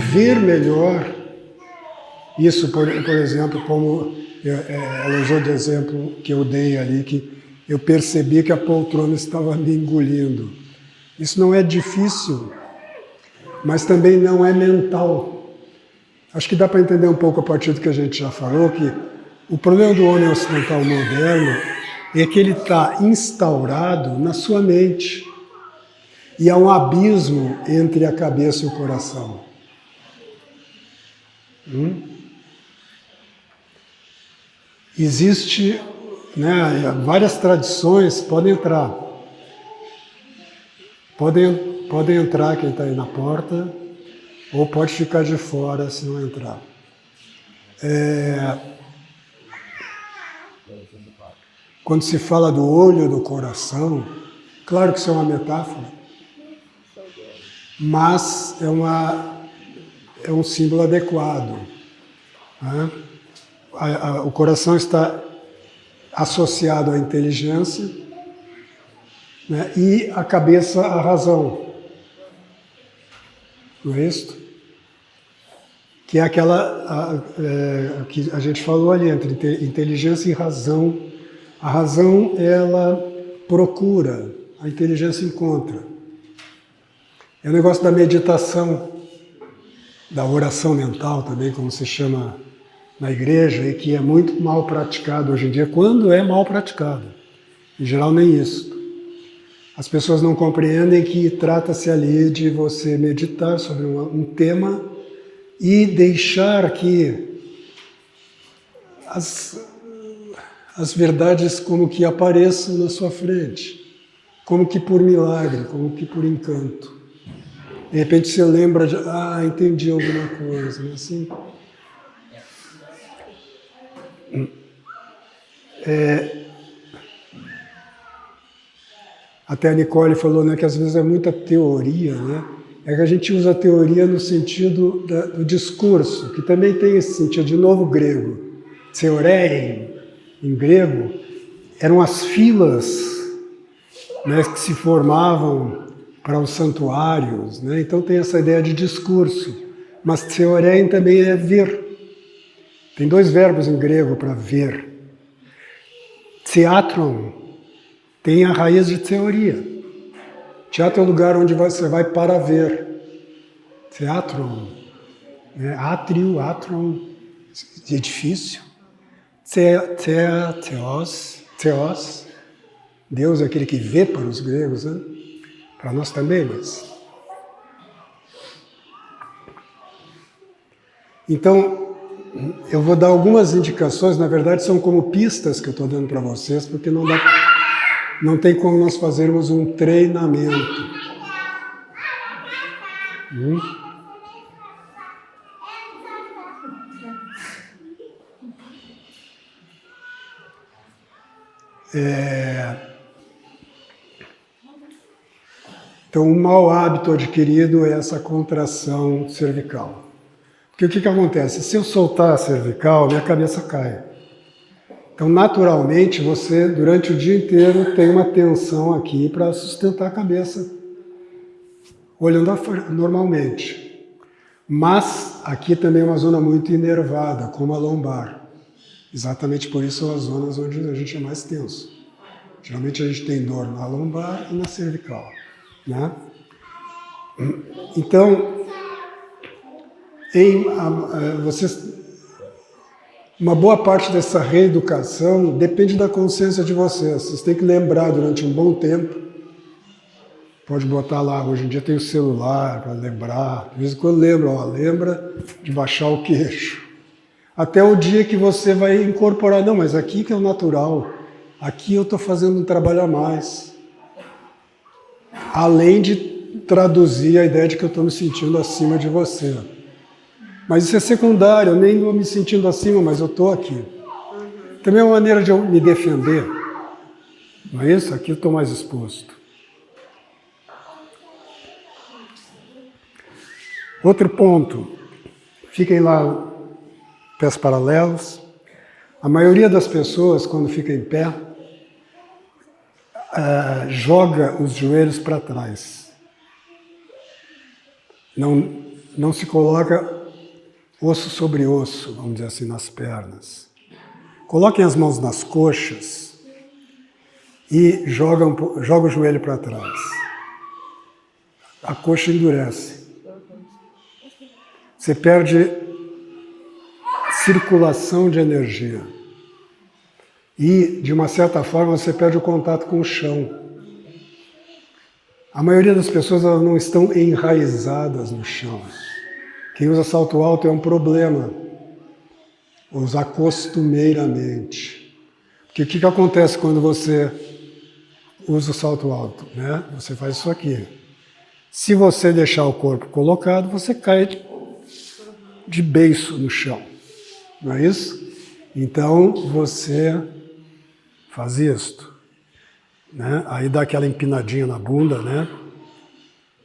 ver melhor. Isso, por exemplo, como ela usou de exemplo que eu dei ali, que eu percebi que a poltrona estava me engolindo. Isso não é difícil, mas também não é mental. Acho que dá para entender um pouco a partir do que a gente já falou, que o problema do homem ocidental moderno é que ele está instaurado na sua mente. E há um abismo entre a cabeça e o coração. Existe, né, várias tradições, podem entrar. Podem entrar quem está aí na porta, ou pode ficar de fora se não entrar. Quando se fala do olho do coração, claro que isso é uma metáfora, mas é um símbolo adequado. Né? O coração está associado à inteligência, né? E a cabeça à razão. Não é isso? Que é aquela que a gente falou ali, entre inteligência e razão. A razão, ela procura, a inteligência encontra. É o negócio da meditação, da oração mental também, como se chama na igreja, e que é muito mal praticado hoje em dia, quando é mal praticado. Em geral, nem isso. As pessoas não compreendem que trata-se ali de você meditar sobre um tema e deixar que as verdades como que apareçam na sua frente, como que por milagre, como que por encanto. De repente você lembra de, entendi alguma coisa, não é assim? Até a Nicole falou, né, que às vezes é muita teoria, né? É que a gente usa a teoria no sentido do discurso, que também tem esse sentido, de novo grego. Theorein, em grego, eram as filas, né, que se formavam para os santuários, né? Então tem essa ideia de discurso. Mas theorein também é ver. Tem dois verbos em grego para ver. Theatron tem a raiz de teoria. Teatro é o lugar onde você vai para ver. Theatron, né? Átrio, atron, edifício. Theos. Deus é aquele que vê para os gregos, né? Para nós também, mas... Então, eu vou dar algumas indicações, na verdade são como pistas que eu estou dando para vocês, porque não tem como nós fazermos um treinamento. Então, um mau hábito adquirido é essa contração cervical. Porque o que acontece? Se eu soltar a cervical, minha cabeça cai. Então, naturalmente, você, durante o dia inteiro, tem uma tensão aqui para sustentar a cabeça, olhando normalmente. Mas, aqui também é uma zona muito inervada, como a lombar. Exatamente por isso são as zonas onde a gente é mais tenso. Geralmente a gente tem dor na lombar e na cervical, né? Então, uma boa parte dessa reeducação depende da consciência de vocês. Vocês têm que lembrar durante um bom tempo. Pode botar lá, hoje em dia tem o celular para lembrar. De vez em quando lembra de baixar o queixo. Até o dia que você vai incorporar, não, mas aqui que é o natural. Aqui eu estou fazendo um trabalho a mais. Além de traduzir a ideia de que eu estou me sentindo acima de você. Mas isso é secundário, eu nem estou me sentindo acima, mas eu estou aqui. Também é uma maneira de eu me defender. Não é isso? Aqui eu estou mais exposto. Outro ponto. Fiquem lá, pés paralelos. A maioria das pessoas, quando fica em pé, joga os joelhos para trás. não se coloca osso sobre osso, vamos dizer assim, nas pernas. Coloquem as mãos nas coxas e joga o joelho para trás. A coxa endurece. Você perde circulação de energia. E, de uma certa forma, você perde o contato com o chão. A maioria das pessoas elas não estão enraizadas no chão. Quem usa salto alto é um problema. Usar costumeiramente. Porque o que acontece quando você usa o salto alto? Né? Você faz isso aqui. Se você deixar o corpo colocado, você cai de beiço no chão. Não é isso? Então, você faz isto. Né? Aí dá aquela empinadinha na bunda, né?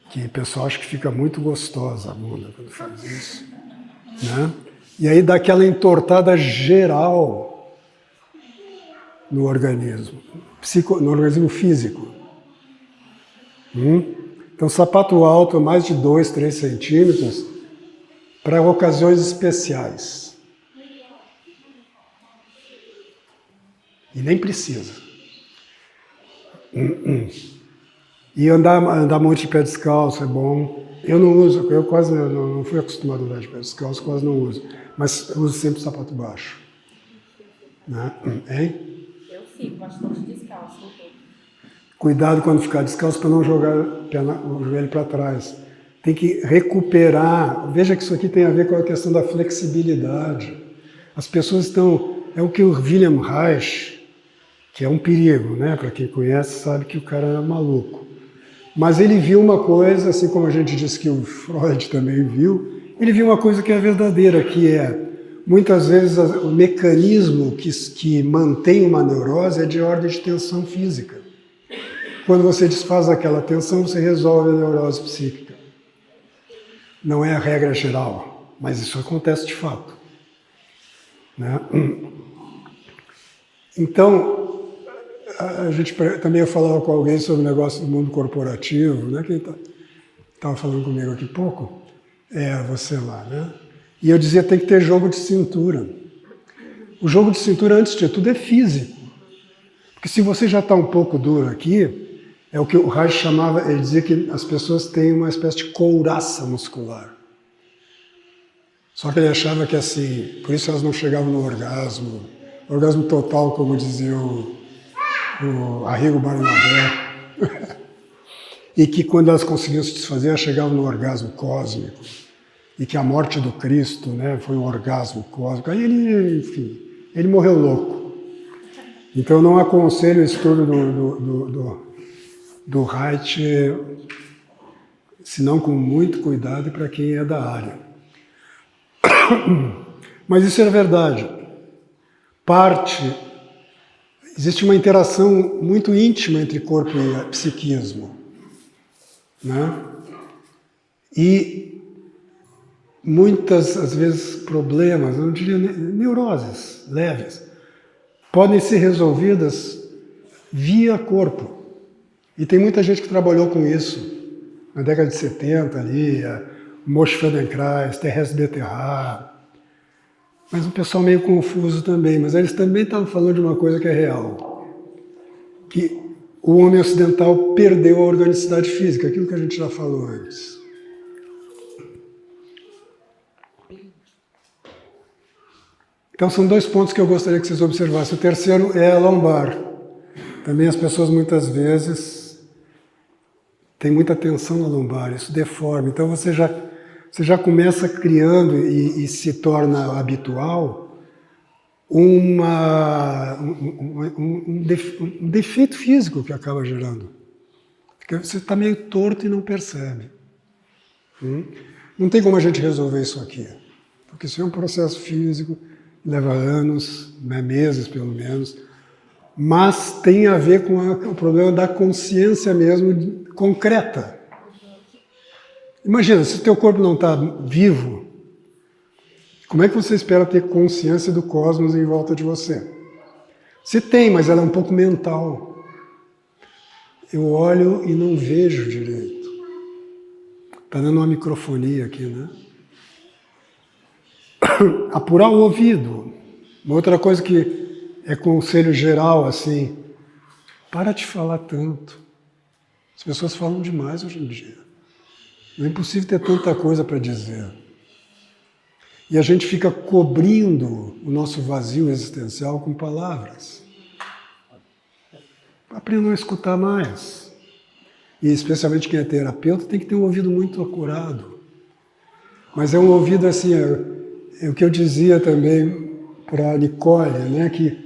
Que o pessoal acha que fica muito gostosa a bunda quando faz isso. Né? E aí dá aquela entortada geral no organismo, no organismo físico. Então, sapato alto, mais de 2, 3 centímetros, para ocasiões especiais. E nem precisa. E andar muito de pé descalço é bom. Eu não uso, eu quase não fui acostumado a andar de pé descalço, quase não uso. Mas eu uso sempre sapato baixo. Né? Hein? Eu fico bastante descalço. Cuidado quando ficar descalço para não jogar o joelho para trás. Tem que recuperar. Veja que isso aqui tem a ver com a questão da flexibilidade. As pessoas estão... É o que o Wilhelm Reich, que é um perigo, né? Para quem conhece sabe que o cara é maluco. Mas ele viu uma coisa, assim como a gente disse que o Freud também viu, ele viu uma coisa que é verdadeira, que é, muitas vezes o mecanismo que mantém uma neurose é de ordem de tensão física. Quando você desfaz aquela tensão, você resolve a neurose psíquica. Não é a regra geral, mas isso acontece de fato. Né? Então, a gente também ia falar com alguém sobre o negócio do mundo corporativo, né? Quem estava falando comigo aqui há pouco, você lá, né? E eu dizia, tem que ter jogo de cintura. O jogo de cintura, antes de tudo, é físico. Porque se você já está um pouco duro aqui, é o que o Reich chamava, ele dizia que as pessoas têm uma espécie de couraça muscular. Só que ele achava que assim, por isso elas não chegavam no orgasmo total, como dizia o Arrigo Barnabé. E que quando elas conseguiam se desfazer, elas chegavam no orgasmo cósmico. E que a morte do Cristo, né, foi um orgasmo cósmico. Aí ele, enfim, ele morreu louco. Então eu não aconselho o estudo do Reich, senão com muito cuidado para quem é da área. Mas isso é verdade. Existe uma interação muito íntima entre corpo e psiquismo. Né? E muitas, às vezes, problemas, eu não diria neuroses leves, podem ser resolvidas via corpo. E tem muita gente que trabalhou com isso. Na década de 70, ali, Moshe Feldenkrais, Thérèse Beterra. Mas um pessoal meio confuso também. Mas eles também estavam falando de uma coisa que é real. Que o homem ocidental perdeu a organicidade física, aquilo que a gente já falou antes. Então são 2 pontos que eu gostaria que vocês observassem. O terceiro é a lombar. Também as pessoas muitas vezes têm muita tensão na lombar, isso deforma. Então você já começa criando e se torna habitual um defeito físico que acaba gerando. Porque você está meio torto e não percebe. Não tem como a gente resolver isso aqui. Porque isso é um processo físico, leva anos, meses pelo menos, mas tem a ver com o problema da consciência mesmo, concreta. Imagina, se o teu corpo não está vivo, como é que você espera ter consciência do cosmos em volta de você? Você tem, mas ela é um pouco mental. Eu olho e não vejo direito. Está dando uma microfonia aqui, né? Apurar o ouvido. Uma outra coisa que é conselho geral, assim, para de falar tanto. As pessoas falam demais hoje em dia. Não é impossível ter tanta coisa para dizer. E a gente fica cobrindo o nosso vazio existencial com palavras. Aprendam a escutar mais. E especialmente quem é terapeuta tem que ter um ouvido muito acurado. Mas é um ouvido assim, é o que eu dizia também para a Nicole, né, que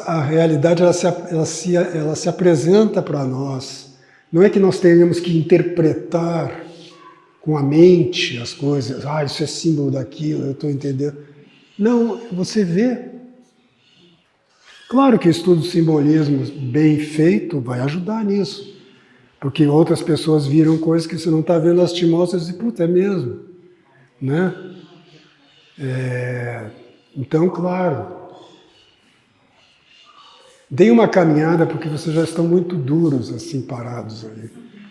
a realidade ela se apresenta para nós. Não é que nós tenhamos que interpretar com a mente as coisas. Ah, isso é símbolo daquilo, eu estou entendendo. Não, você vê. Claro que o estudo de simbolismo bem feito vai ajudar nisso. Porque outras pessoas viram coisas que você não está vendo, as te mostram e dizem, puta, é mesmo. Né? Então, claro. Deem uma caminhada, porque vocês já estão muito duros, assim, parados ali.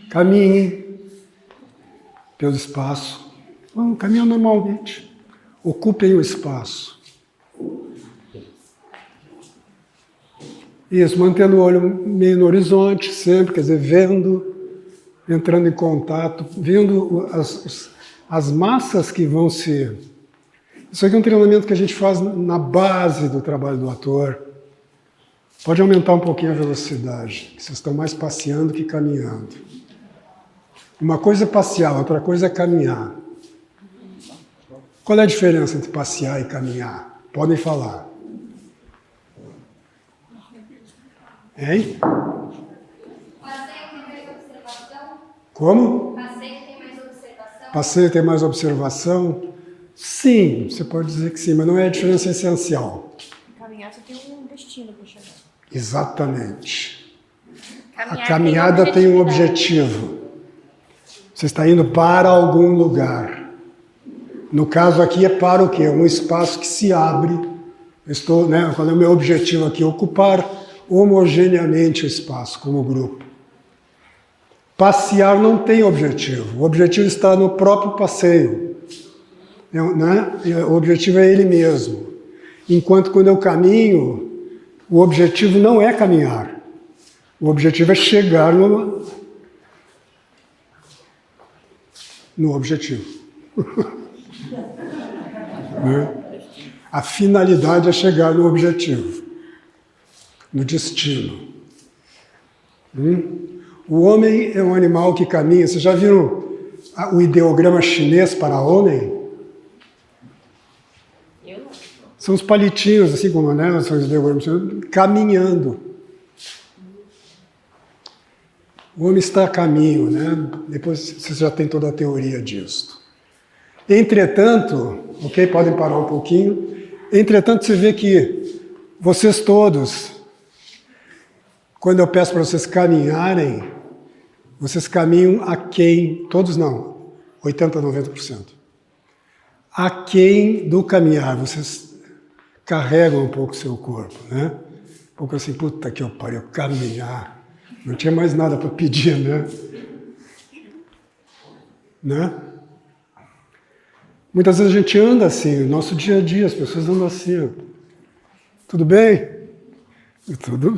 Caminhem pelo espaço. Caminhem normalmente. Ocupem o espaço. Isso, mantendo o olho meio no horizonte sempre, quer dizer, vendo, entrando em contato, vendo as massas que vão ser. Isso aqui é um treinamento que a gente faz na base do trabalho do ator. Pode aumentar um pouquinho a velocidade, que vocês estão mais passeando que caminhando. Uma coisa é passear, outra coisa é caminhar. Qual é a diferença entre passear e caminhar? Podem falar. Hein? Passeio tem mais observação? Como? Passeio tem mais observação? Passeio tem mais observação? Sim, você pode dizer que sim, mas não é a diferença essencial. Caminhar, você tem um destino para chegar. Exatamente. A caminhada tem um objetivo. Você está indo para algum lugar. No caso aqui é para o quê? Um espaço que se abre. Qual é o meu objetivo aqui? Ocupar homogeneamente o espaço como grupo. Passear não tem objetivo. O objetivo está no próprio passeio. Né? O objetivo é ele mesmo. Enquanto quando eu caminho, o objetivo não é caminhar. O objetivo é chegar no objetivo. Né? A finalidade é chegar no objetivo, no destino. O homem é um animal que caminha. Vocês já viram o ideograma chinês para homem? Eu não. São os palitinhos, assim como, né? São os ideogramas caminhando. O homem está a caminho, né? Depois vocês já têm toda a teoria disso. Entretanto, ok? Podem parar um pouquinho. Entretanto, você vê que vocês todos, quando eu peço para vocês caminharem, vocês caminham aquém, todos não, 80% a 90%. Aquém do caminhar, vocês carregam um pouco o seu corpo, né? Um pouco assim, puta que eu pariu, caminhar. Não tinha mais nada para pedir, né? Muitas vezes a gente anda assim, no nosso dia a dia, as pessoas andam assim. Ó. Tudo bem? Tudo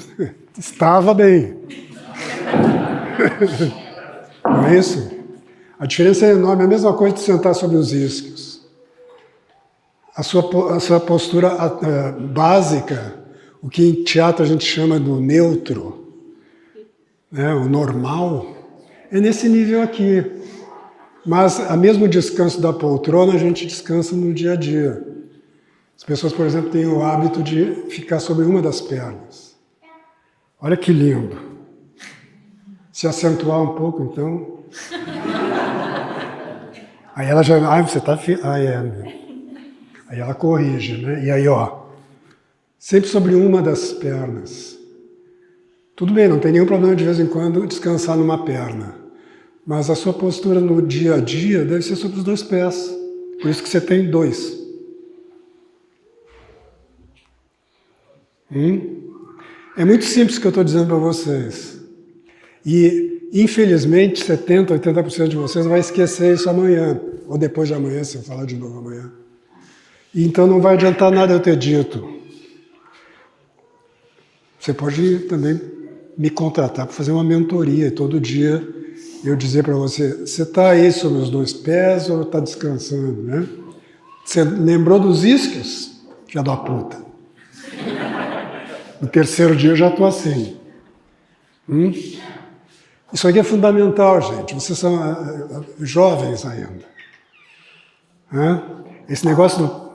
estava bem. Não é isso? A diferença é enorme, é a mesma coisa de sentar sobre os isquios. A sua postura básica, o que em teatro a gente chama do neutro, né, o normal, é nesse nível aqui. Mas, a mesmo descanso da poltrona, a gente descansa no dia a dia. As pessoas, por exemplo, têm o hábito de ficar sobre uma das pernas. Olha que lindo. Se acentuar um pouco, então... Aí ela já... você está... Aí ela corrige, né? E aí, ó... Sempre sobre uma das pernas. Tudo bem, não tem nenhum problema de vez em quando descansar numa perna. Mas a sua postura no dia a dia deve ser sobre os dois pés. Por isso que você tem dois. É muito simples o que eu estou dizendo para vocês. E, infelizmente, 70%, 80% de vocês vai esquecer isso amanhã, ou depois de amanhã, se eu falar de novo amanhã. Então não vai adiantar nada eu ter dito. Você pode também me contratar para fazer uma mentoria, e todo dia eu dizer para você, você está aí sobre os 2 pés ou está descansando, né? Você lembrou dos isquios? Filha da puta. No 3º dia eu já estou assim. Isso aqui é fundamental, gente. Vocês são jovens ainda. Esse negócio do...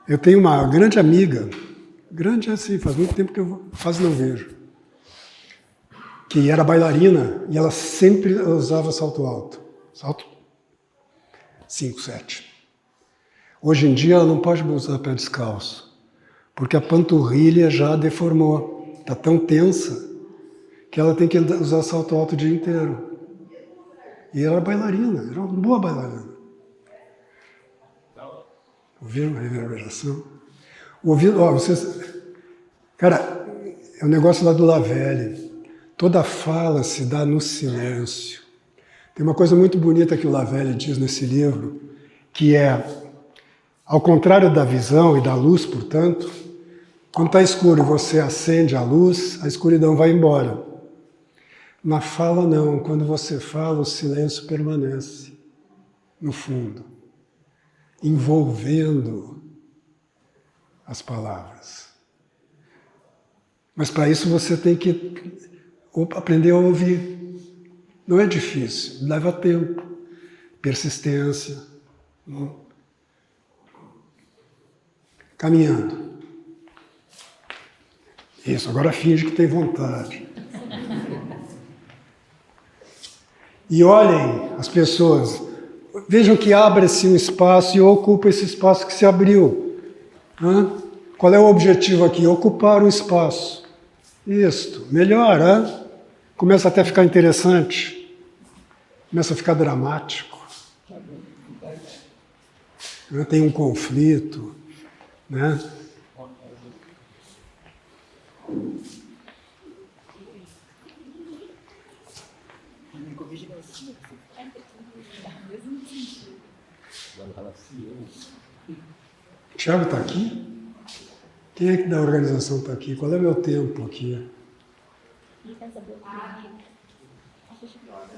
Eu tenho uma grande amiga, grande assim, faz muito tempo que eu quase não vejo, que era bailarina e ela sempre usava salto alto. Salto 5, 7. Hoje em dia ela não pode usar pé descalço, porque a panturrilha já deformou. Está tão tensa que ela tem que usar salto alto o dia inteiro. E ela era bailarina, era uma boa bailarina. Ouviram a reverberação? Ouviram, vocês... Cara, é um negócio lá do Lavelle. Toda fala se dá no silêncio. Tem uma coisa muito bonita que o Lavelle diz nesse livro, que é, ao contrário da visão e da luz, portanto, quando está escuro e você acende a luz, a escuridão vai embora. Na fala, não. Quando você fala, o silêncio permanece no fundo, envolvendo as palavras. Mas para isso você tem que aprender a ouvir. Não é difícil, leva tempo, persistência. Caminhando. Isso, agora finge que tem vontade. E olhem as pessoas, vejam que abre-se um espaço e ocupa esse espaço que se abriu. Qual é o objetivo aqui? Ocupar um espaço. Isto, melhor, começa até a ficar interessante, começa a ficar dramático. Tem um conflito, né? Tiago está aqui? Quem é que da organização está aqui? Qual é o meu tempo aqui?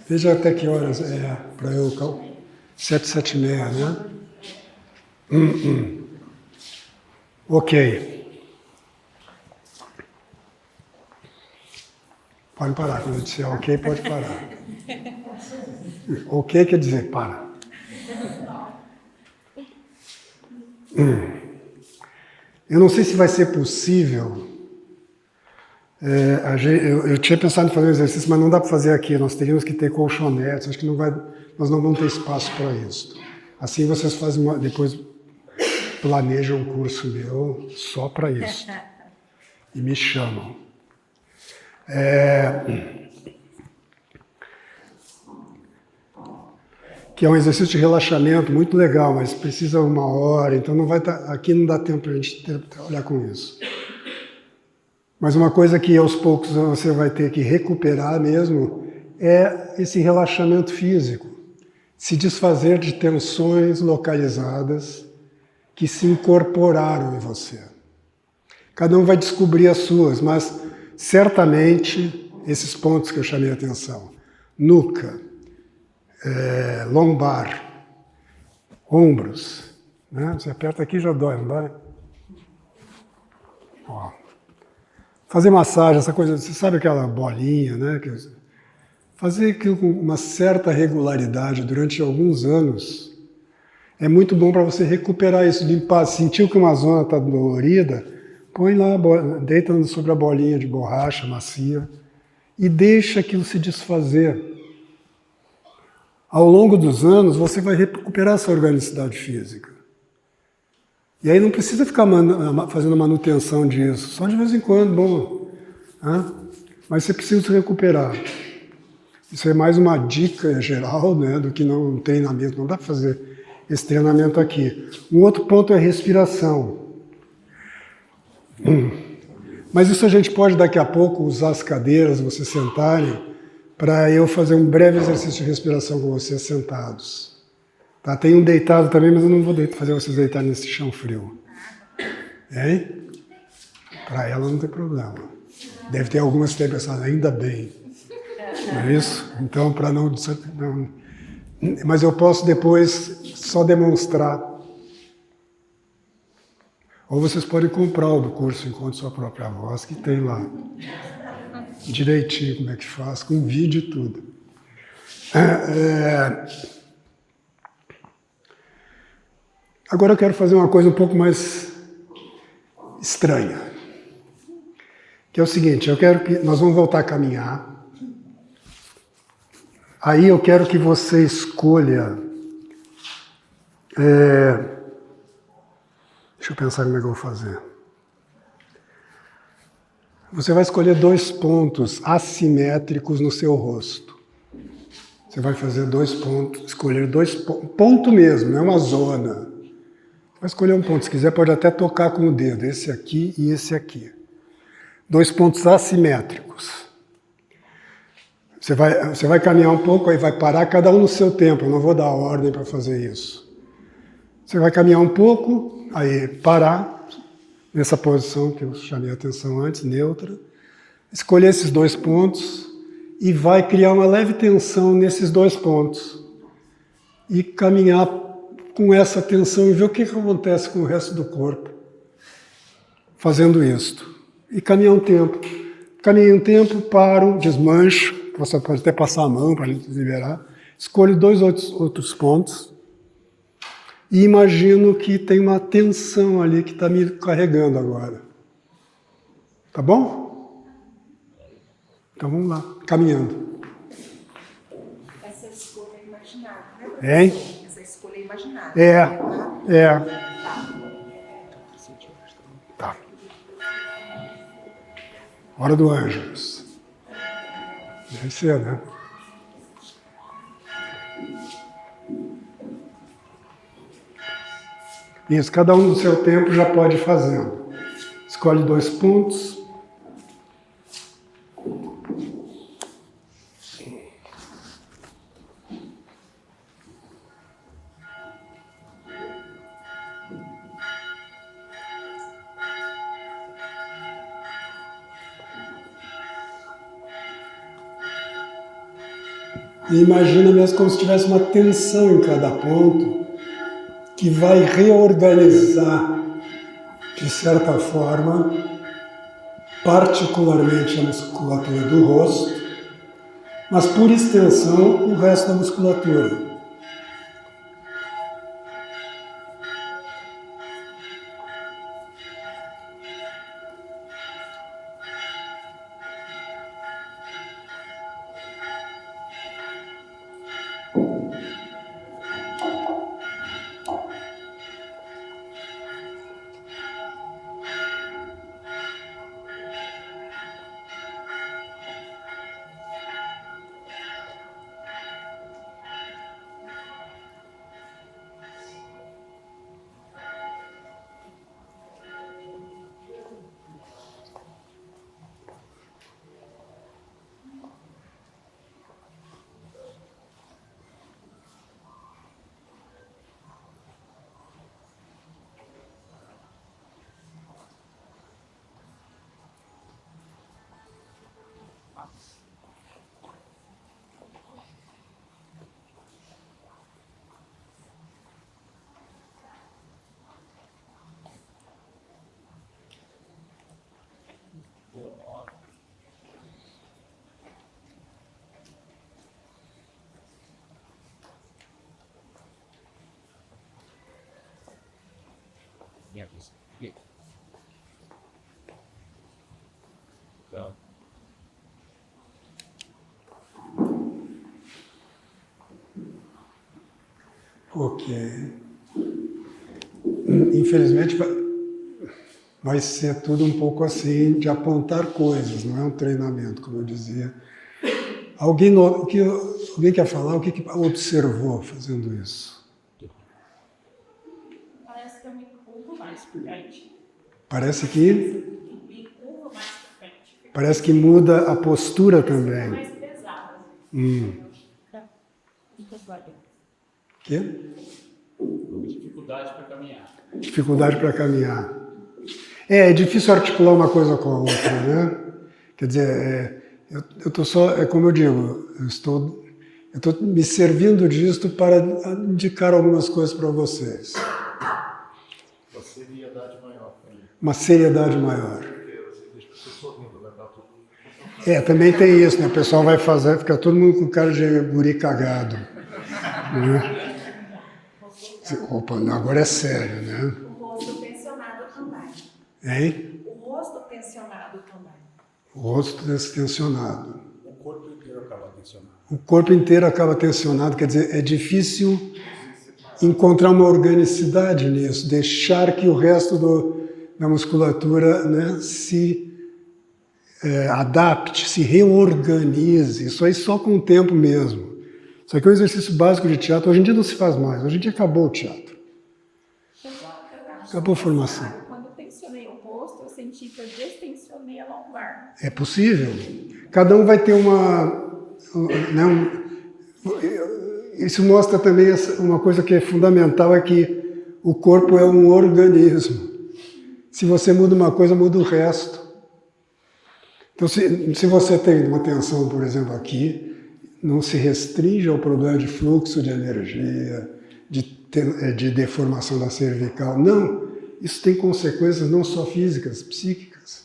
Veja até que horas é para eu... 7, 7h30, né? Ok. Pode parar. Quando eu disser ok, pode parar. Ok quer dizer para. Eu não sei se vai ser possível. Eu tinha pensado em fazer um exercício, mas não dá para fazer aqui. Nós teríamos que ter colchonetes. Acho que nós não vamos ter espaço para isso. Assim vocês fazem depois planejam um curso meu só para isso. E me chamam. Que é um exercício de relaxamento muito legal, mas precisa 1 hora, então aqui não dá tempo para a gente trabalhar com isso. Mas uma coisa que aos poucos você vai ter que recuperar mesmo é esse relaxamento físico. Se desfazer de tensões localizadas que se incorporaram em você. Cada um vai descobrir as suas, mas certamente esses pontos que eu chamei a atenção. Nuca, lombar, ombros. Né? Você aperta aqui e já dói, não dói? Ó. Fazer massagem, essa coisa, você sabe aquela bolinha, né? Fazer aquilo com uma certa regularidade durante alguns anos é muito bom para você recuperar isso, limpar. Sentiu que uma zona está dolorida, põe lá, deita sobre a bolinha de borracha macia e deixa aquilo se desfazer. Ao longo dos anos, você vai recuperar essa organicidade física. E aí não precisa ficar fazendo manutenção disso, só de vez em quando, bom. Mas você precisa se recuperar. Isso é mais uma dica geral, né, do que não um treinamento. Não dá para fazer esse treinamento aqui. Um outro ponto é a respiração. Mas isso a gente pode daqui a pouco usar as cadeiras, vocês sentarem para eu fazer um breve exercício de respiração com vocês sentados. Tá? Tem um deitado também, mas eu não vou fazer vocês deitarem nesse chão frio. Hein? Para ela não tem problema. Deve ter algumas que têm pensado, ainda bem. Não é isso? Então, para não... Mas eu posso depois só demonstrar. Ou vocês podem comprar o do curso Encontre Sua Própria Voz, que tem lá direitinho como é que faz, com vídeo e tudo. Agora eu quero fazer uma coisa um pouco mais estranha. Que é o seguinte, eu quero que... Nós vamos voltar a caminhar. Aí eu quero que você escolha... Deixa eu pensar como é que eu vou fazer. Você vai escolher 2 pontos assimétricos no seu rosto. Você vai fazer 2 pontos, escolher 2 pontos, ponto mesmo, não é uma zona. Vai escolher um ponto, se quiser pode até tocar com o dedo, esse aqui e esse aqui. 2 pontos assimétricos. Você vai caminhar um pouco, aí vai parar, cada um no seu tempo, eu não vou dar ordem para fazer isso. Você vai caminhar um pouco, aí parar, nessa posição que eu chamei a atenção antes, neutra, escolher esses 2 pontos e vai criar uma leve tensão nesses 2 pontos. E caminhar com essa tensão e ver o que acontece com o resto do corpo fazendo isto. E caminhar um tempo. Caminhei um tempo, paro, desmancho, você pode até passar a mão para liberar. Escolho 2 outros pontos e imagino que tem uma tensão ali que está me carregando agora. Tá bom? Então vamos lá, caminhando. Essa escolha é imaginária, né? Hein? Essa escolha é imaginária. Tá. Hora do Ângelus. Deve ser, né? Isso, cada um no seu tempo já pode ir fazendo. Escolhe 2 pontos. E imagina mesmo como se tivesse uma tensão em cada ponto que vai reorganizar, de certa forma, particularmente a musculatura do rosto, mas por extensão o resto da musculatura. Yeah, just get. Go. Ok. Infelizmente vai ser tudo um pouco assim, de apontar coisas, não é um treinamento, como eu dizia. Alguém quer falar o que observou fazendo isso? Parece que eu me curvo mais pra frente. Parece que Me curvo mais pra frente. Fica muda a postura também. mais pesado. Tá. Fica devagar. Quê? Dificuldade para caminhar. Dificuldade para caminhar. É difícil articular uma coisa com a outra, né? Quer dizer, eu tô só, é como eu digo, eu estou me servindo disto para indicar algumas coisas para vocês. Uma seriedade maior para ele. Uma seriedade maior. Deixa a pessoa sorrindo, né? Dá tudo. Também tem isso, né? O pessoal vai fazer, fica todo mundo com cara de guri cagado. Né? Opa, não, agora é sério, né? O rosto tensionado também. Hein? O rosto tensionado também. O rosto tensionado. O corpo inteiro acaba tensionado. O corpo inteiro acaba tensionado, quer dizer, é difícil encontrar uma organicidade nisso, deixar que o resto da musculatura, né, se adapte, se reorganize. Isso aí só com o tempo mesmo. Isso aqui é um exercício básico de teatro. Hoje em dia não se faz mais, hoje em dia acabou o teatro. Acabou a formação. Quando eu tensionei o rosto, eu senti que eu destensionei a lombar. É possível. Cada um vai ter isso mostra também uma coisa que é fundamental, é que o corpo é um organismo. Se você muda uma coisa, muda o resto. Então, se você tem uma tensão, por exemplo, aqui, não se restringe ao problema de fluxo de energia, de deformação da cervical. Não, isso tem consequências não só físicas, psíquicas.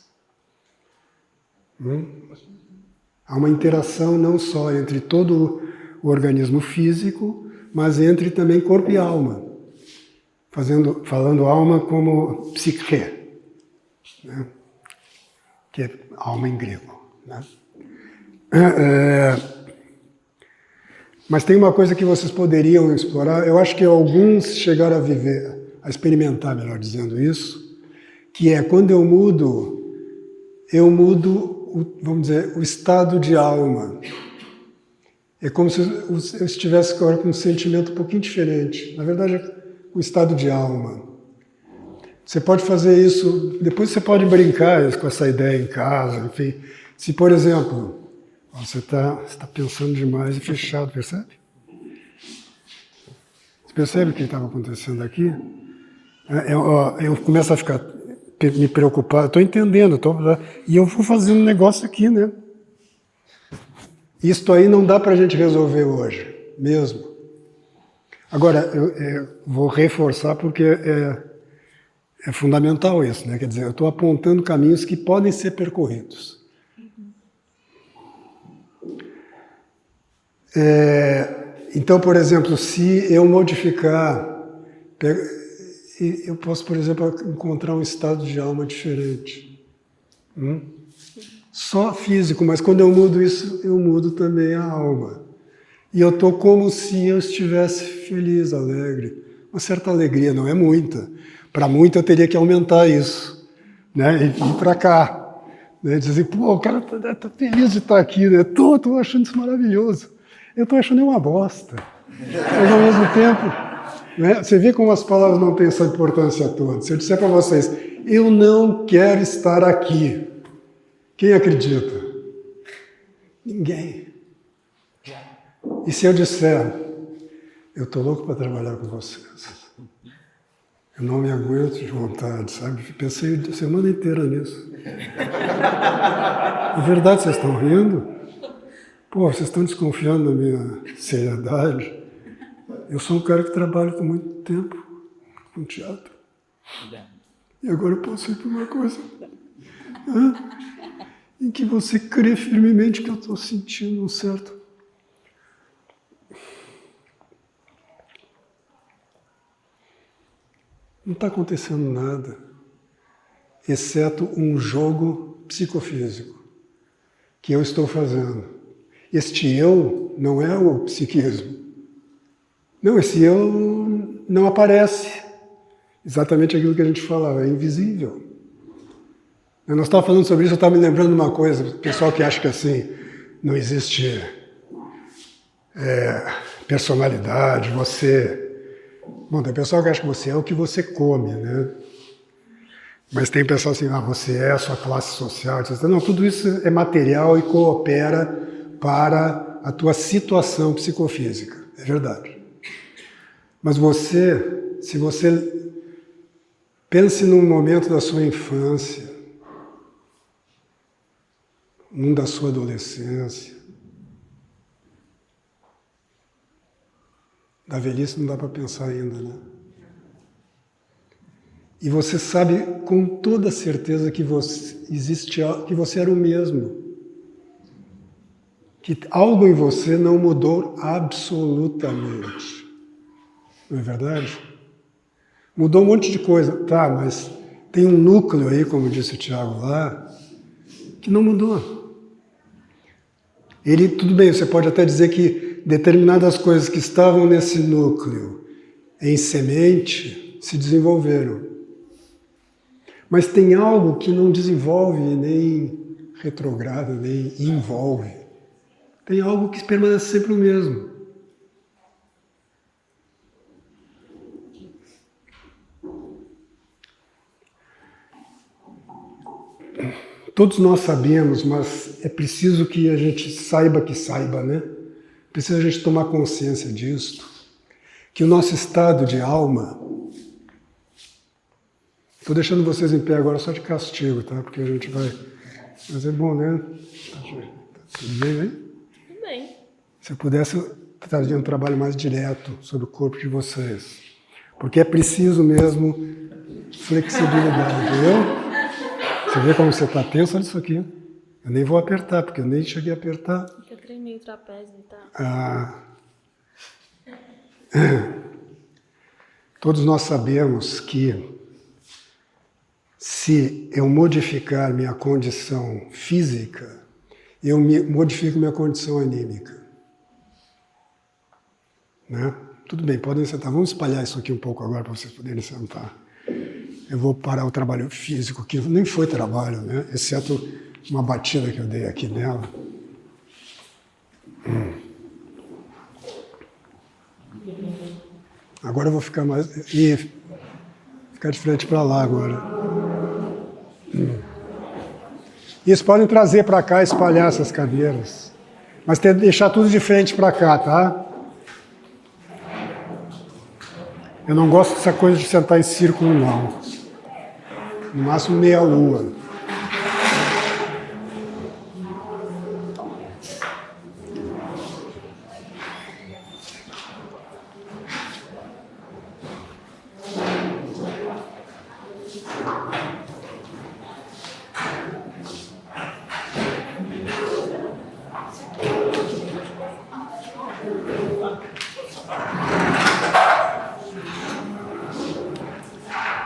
Há uma interação não só entre todo o organismo físico, mas entre também corpo e alma. Falando alma como psique, né? Que é alma em grego. Né? Mas tem uma coisa que vocês poderiam explorar, eu acho que alguns chegaram a experimentar, melhor dizendo isso, que é quando eu mudo, vamos dizer, o estado de alma. É como se eu estivesse agora com um sentimento um pouquinho diferente. Na verdade, é o estado de alma. Você pode fazer isso, depois você pode brincar com essa ideia em casa, enfim. Se, por exemplo, você está pensando demais e fechado, percebe? Você percebe o que estava acontecendo aqui? Eu começo a ficar me preocupado, estou entendendo, e eu vou fazendo um negócio aqui, né? Isto aí não dá para a gente resolver hoje, mesmo. Agora, eu vou reforçar porque é fundamental isso, né? Quer dizer, eu estou apontando caminhos que podem ser percorridos. Então, por exemplo, se eu modificar, eu posso, por exemplo, encontrar um estado de alma diferente. Só físico, mas quando eu mudo isso, eu mudo também a alma. E eu estou como se eu estivesse feliz, alegre. Uma certa alegria, não é muita. Para muito eu teria que aumentar isso, né? E ir para cá. Né? Dizer, pô, o cara tá feliz de estar aqui, né? Tô achando isso maravilhoso. Eu estou achando uma bosta. Mas ao mesmo tempo, né? Você vê como as palavras não têm essa importância toda. Se eu disser para vocês, eu não quero estar aqui, quem acredita? Ninguém. E se eu disser, eu estou louco para trabalhar com vocês. Eu não me aguento de vontade, sabe? Pensei a semana inteira nisso. É verdade, vocês estão rindo? Pô, vocês estão desconfiando da minha seriedade? Eu sou um cara que trabalha com muito tempo com teatro. E agora eu posso ir para uma coisa em que você crê firmemente que eu estou sentindo um certo... Não está acontecendo nada, exceto um jogo psicofísico que eu estou fazendo. Este eu não é o psiquismo. Não, esse eu não aparece. Exatamente aquilo que a gente falava, é invisível. Nós estávamos falando sobre isso, eu estava me lembrando de uma coisa, o pessoal que acha que assim, não existe personalidade, você... Bom, tem pessoal que acha que você é o que você come, né? Mas tem pessoal assim, você é a sua classe social, etc. Não, tudo isso é material e coopera para a tua situação psicofísica, é verdade. Mas você, se você pense num momento da sua infância, num da sua adolescência, da velhice não dá para pensar ainda, né? E você sabe com toda certeza que que você era o mesmo. Que algo em você não mudou absolutamente. Não é verdade? Mudou um monte de coisa. Tá, mas tem um núcleo aí, como disse o Tiago lá, que não mudou. Tudo bem, você pode até dizer que determinadas coisas que estavam nesse núcleo em semente se desenvolveram. Mas tem algo que não desenvolve, nem retrograda, nem envolve. Tem algo que permanece sempre o mesmo. Todos nós sabemos, mas é preciso que a gente saiba, né? Precisa a gente tomar consciência disso, que o nosso estado de alma... Estou deixando vocês em pé agora só de castigo, tá? Porque a gente vai... Mas é bom, né? Tudo bem, né? Tudo bem. Se eu pudesse, eu traria um trabalho mais direto sobre o corpo de vocês. Porque é preciso mesmo flexibilidade, viu? Você vê como você está tenso? Olha isso aqui. Eu nem vou apertar, porque eu nem cheguei a apertar. Fica tremendo o trapézio, tá? Todos nós sabemos que se eu modificar minha condição física, eu modifico minha condição anímica. Né? Tudo bem, podem sentar. Vamos espalhar isso aqui um pouco agora para vocês poderem sentar. Eu vou parar o trabalho físico, que nem foi trabalho, né? Exceto uma batida que eu dei aqui nela. Agora eu vou ficar mais... ficar de frente para lá agora. Isso, podem trazer para cá e espalhar essas cadeiras. Mas tem que deixar tudo de frente para cá, tá? Eu não gosto dessa coisa de sentar em círculo, não. No máximo meia lua.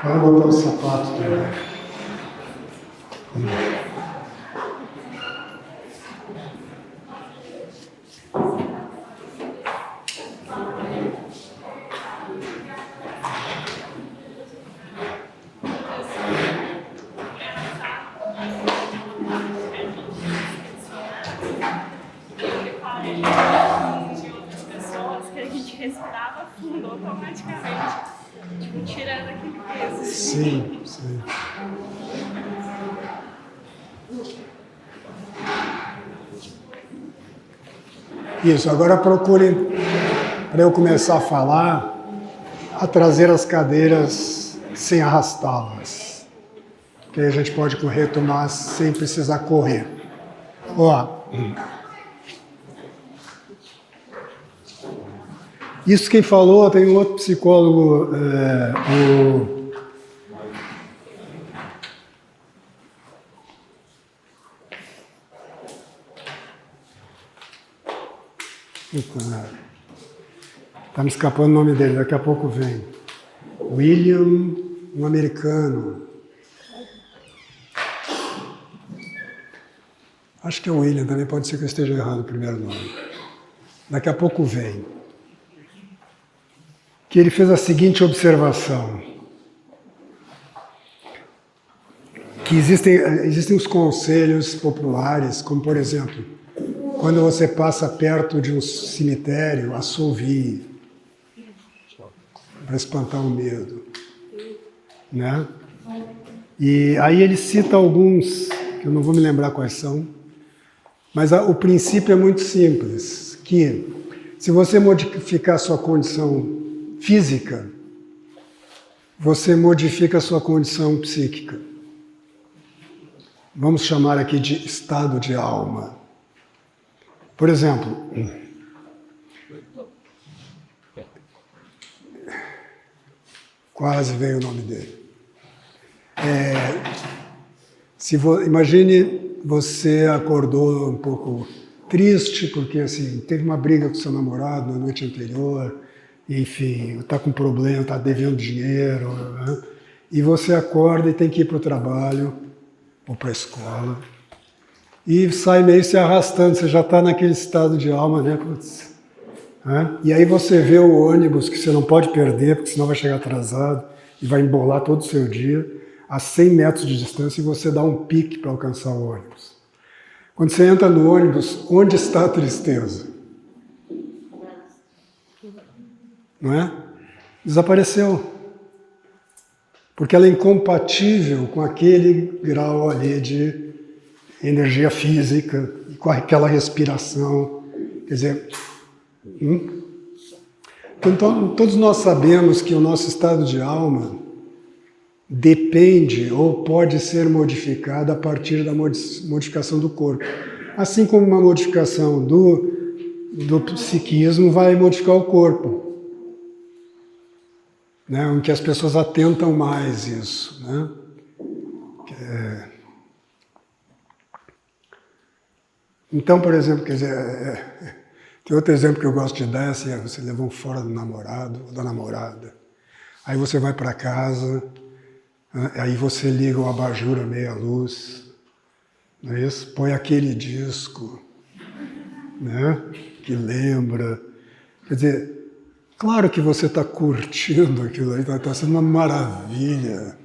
Pode botar o sapato também. De outras pessoas que a gente respirava fundo automaticamente. Tipo, tirando aquele peso. Sim, sim. Isso, agora procurem, para eu começar a falar, a trazer as cadeiras sem arrastá-las. Que aí a gente pode retomar sem precisar correr. Ó. Isso quem falou, tem um outro psicólogo, Tá me escapando o nome dele, daqui a pouco vem. William, um americano. Acho que é o William, também pode ser que eu esteja errando o primeiro nome. Daqui a pouco vem. Que ele fez a seguinte observação. Que existem os conselhos populares, como por exemplo, quando você passa perto de um cemitério, assovie, para espantar o medo. Né? E aí ele cita alguns, que eu não vou me lembrar quais são, Mas o princípio é muito simples, que se você modificar a sua condição física, você modifica a sua condição psíquica. Vamos chamar aqui de estado de alma. Por exemplo, quase veio o nome dele. Imagine você acordou um pouco triste porque assim teve uma briga com seu namorado na noite anterior, enfim, está com problema, está devendo dinheiro, né? E você acorda e tem que ir para o trabalho ou para a escola e sai meio se arrastando, você já está naquele estado de alma, né? Putz, né? E aí você vê o ônibus que você não pode perder porque senão vai chegar atrasado e vai embolar todo o seu dia a 100 metros de distância e você dá um pique para alcançar o ônibus. Quando você entra no ônibus, onde está a tristeza? Não é? Desapareceu. Porque ela é incompatível com aquele grau ali de energia física, e com aquela respiração. Quer dizer, então, todos nós sabemos que o nosso estado de alma depende ou pode ser modificado a partir da modificação do corpo. Assim como uma modificação do psiquismo vai modificar o corpo, né? Em que as pessoas atentam mais isso, né? Então, por exemplo, quer dizer, tem outro exemplo que eu gosto de dar, é assim, você levou um fora do namorado ou da namorada, aí você vai para casa, aí você liga o abajur a meia luz, não é isso? Põe aquele disco, né? Que lembra. Quer dizer, claro que você está curtindo aquilo aí, está sendo uma maravilha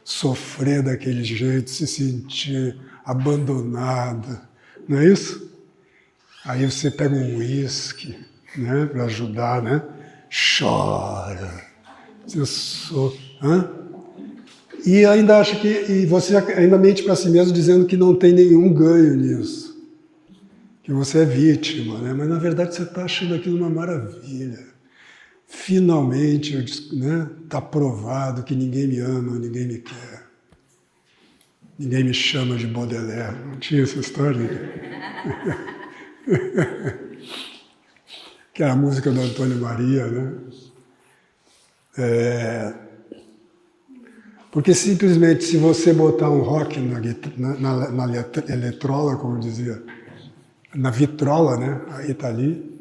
sofrer daquele jeito, se sentir abandonada, não é isso? Aí você pega um uísque, né? Para ajudar, né? Chora. E ainda acha que, e você ainda mente para si mesmo dizendo que não tem nenhum ganho nisso, que você é vítima, né? Mas na verdade você está achando aquilo uma maravilha. Finalmente, né, está provado que ninguém me ama, ninguém me quer, ninguém me chama de Baudelaire. Não tinha essa história? Que era a música do Antônio Maria, né? Porque simplesmente se você botar um rock na eletrola, como dizia, na vitrola, né? Aí está ali,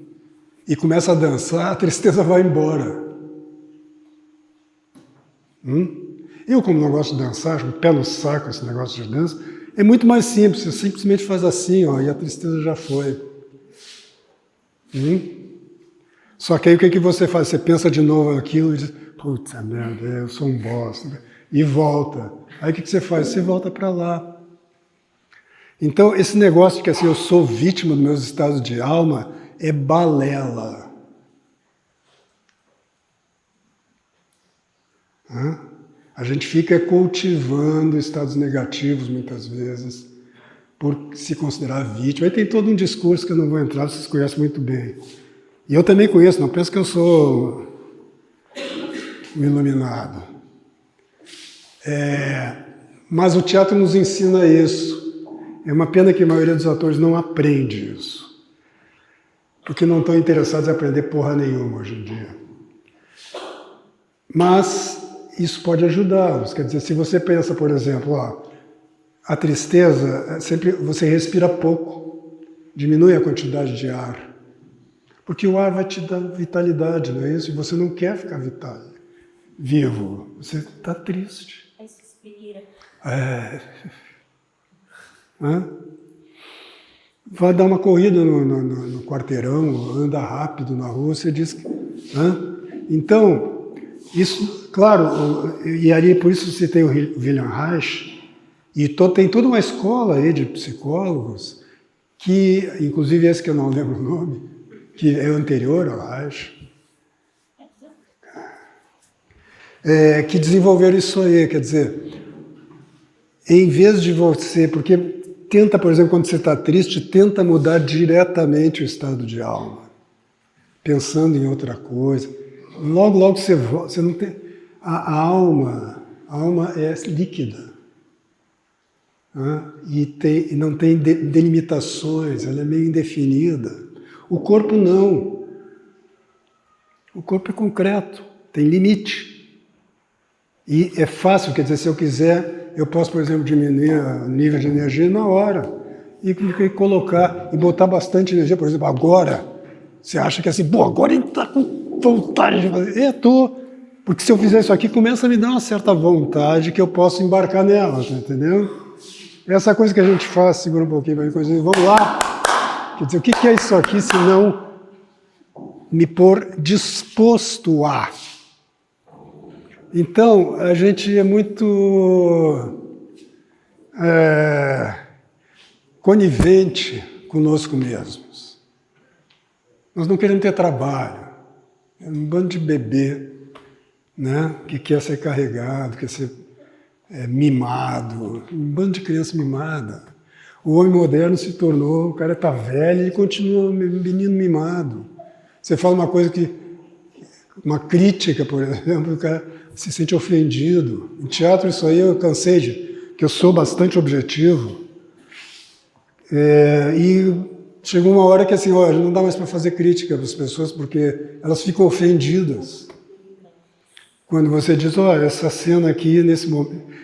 e começa a dançar, a tristeza vai embora. Eu, como não gosto de dançar, acho um pé no saco esse negócio de dança, é muito mais simples, você simplesmente faz assim, ó, e a tristeza já foi. Só que aí o que você faz? Você pensa de novo aquilo e diz, putz, merda, eu sou um bosta. E volta. Aí o que você faz? Você volta para lá. Então, esse negócio de que assim, eu sou vítima dos meus estados de alma é balela. A gente fica cultivando estados negativos, muitas vezes, por se considerar vítima. Aí tem todo um discurso que eu não vou entrar, vocês conhecem muito bem. E eu também conheço, não penso que eu sou um iluminado. Mas o teatro nos ensina isso. É uma pena que a maioria dos atores não aprende isso. Porque não estão interessados em aprender porra nenhuma hoje em dia. Mas isso pode ajudá-los. Quer dizer, se você pensa, por exemplo, a tristeza, sempre você respira pouco, diminui a quantidade de ar. Porque o ar vai te dar vitalidade, não é isso? E você não quer ficar vivo, você está triste. Aí suspira. Vai dar uma corrida no quarteirão, anda rápido na rua, você diz que... Então, isso, claro, e ali por isso você tem o Wilhelm Reich, e tem toda uma escola aí de psicólogos, que, inclusive esse que eu não lembro o nome, que é anterior ao Reich, que desenvolveram isso aí, quer dizer, em vez de você, porque tenta, por exemplo, quando você está triste, tenta mudar diretamente o estado de alma, pensando em outra coisa. Logo, logo você não tem... A alma é líquida. E não tem delimitações, ela é meio indefinida. O corpo não. O corpo é concreto, tem limite. E é fácil, quer dizer, se eu quiser, eu posso, por exemplo, diminuir o nível de energia na hora e colocar, e botar bastante energia, por exemplo, agora. Você acha que é assim, pô, agora ele está com vontade de fazer. Porque se eu fizer isso aqui, começa a me dar uma certa vontade que eu posso embarcar nela, tá entendendo? Essa coisa que a gente faz, segura um pouquinho, vamos lá. Quer dizer, o que é isso aqui se não me pôr disposto a? Então, a gente é muito conivente conosco mesmos. Nós não queremos ter trabalho. É um bando de bebê, né, que quer ser carregado, quer ser mimado. Um bando de criança mimada. O homem moderno se tornou, o cara está velho e continua menino mimado. Você fala uma coisa uma crítica, por exemplo, o cara se sente ofendido. Em teatro isso aí eu cansei que eu sou bastante objetivo. E chegou uma hora que assim, olha, não dá mais para fazer crítica para as pessoas porque elas ficam ofendidas. Quando você diz, olha, essa cena aqui, nesse momento...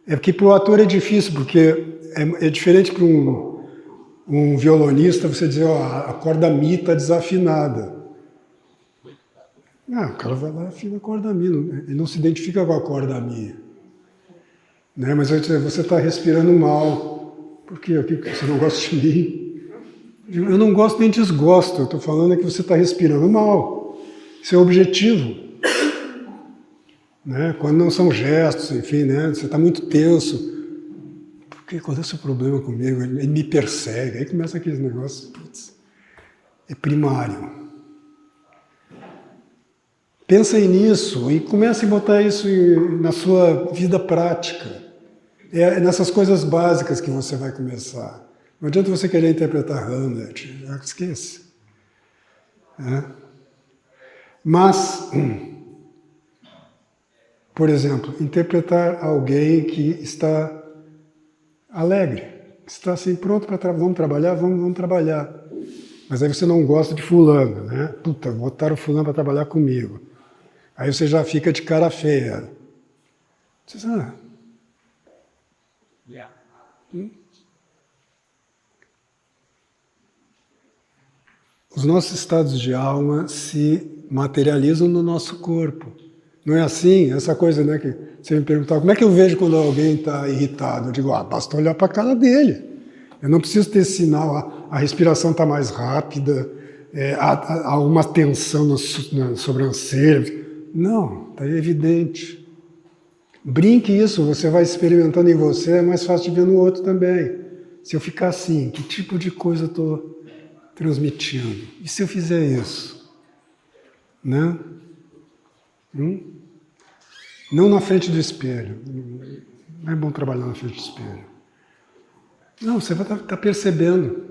É porque para o ator é difícil, porque é diferente para um violonista você dizer, ó, a corda Mi está desafinada. O cara vai lá e afina a corda Mi, ele não se identifica com a corda Mi. Né? Mas você está respirando mal. Por quê? Você não gosta de mim? Eu não gosto nem desgosto, eu estou falando que você está respirando mal. Isso é objetivo. Né? Quando não são gestos, enfim, né? Você está muito tenso. Qual é o seu problema comigo? Ele me persegue. Aí começa aqueles negócios. Putz, é primário. Pensem nisso e comece a botar isso na sua vida prática. É nessas coisas básicas que você vai começar. Não adianta você querer interpretar Hamlet. Esqueça. Mas... Por exemplo, interpretar alguém que está alegre, que está assim, pronto para vamos trabalhar, vamos trabalhar. Mas aí você não gosta de fulano, né? Puta, botaram fulano para trabalhar comigo. Aí você já fica de cara feia. Você sabe? Os nossos estados de alma se materializam no nosso corpo. Não é assim? Essa coisa, né, que você me perguntava, como é que eu vejo quando alguém está irritado? Eu digo, basta olhar para a cara dele. Eu não preciso ter sinal, a respiração está mais rápida, há uma tensão na sobrancelha. Não, está evidente. Brinque isso, você vai experimentando em você, é mais fácil de ver no outro também. Se eu ficar assim, que tipo de coisa eu estou transmitindo? E se eu fizer isso? Né? Não na frente do espelho. Não é bom trabalhar na frente do espelho. Não, você vai estar percebendo.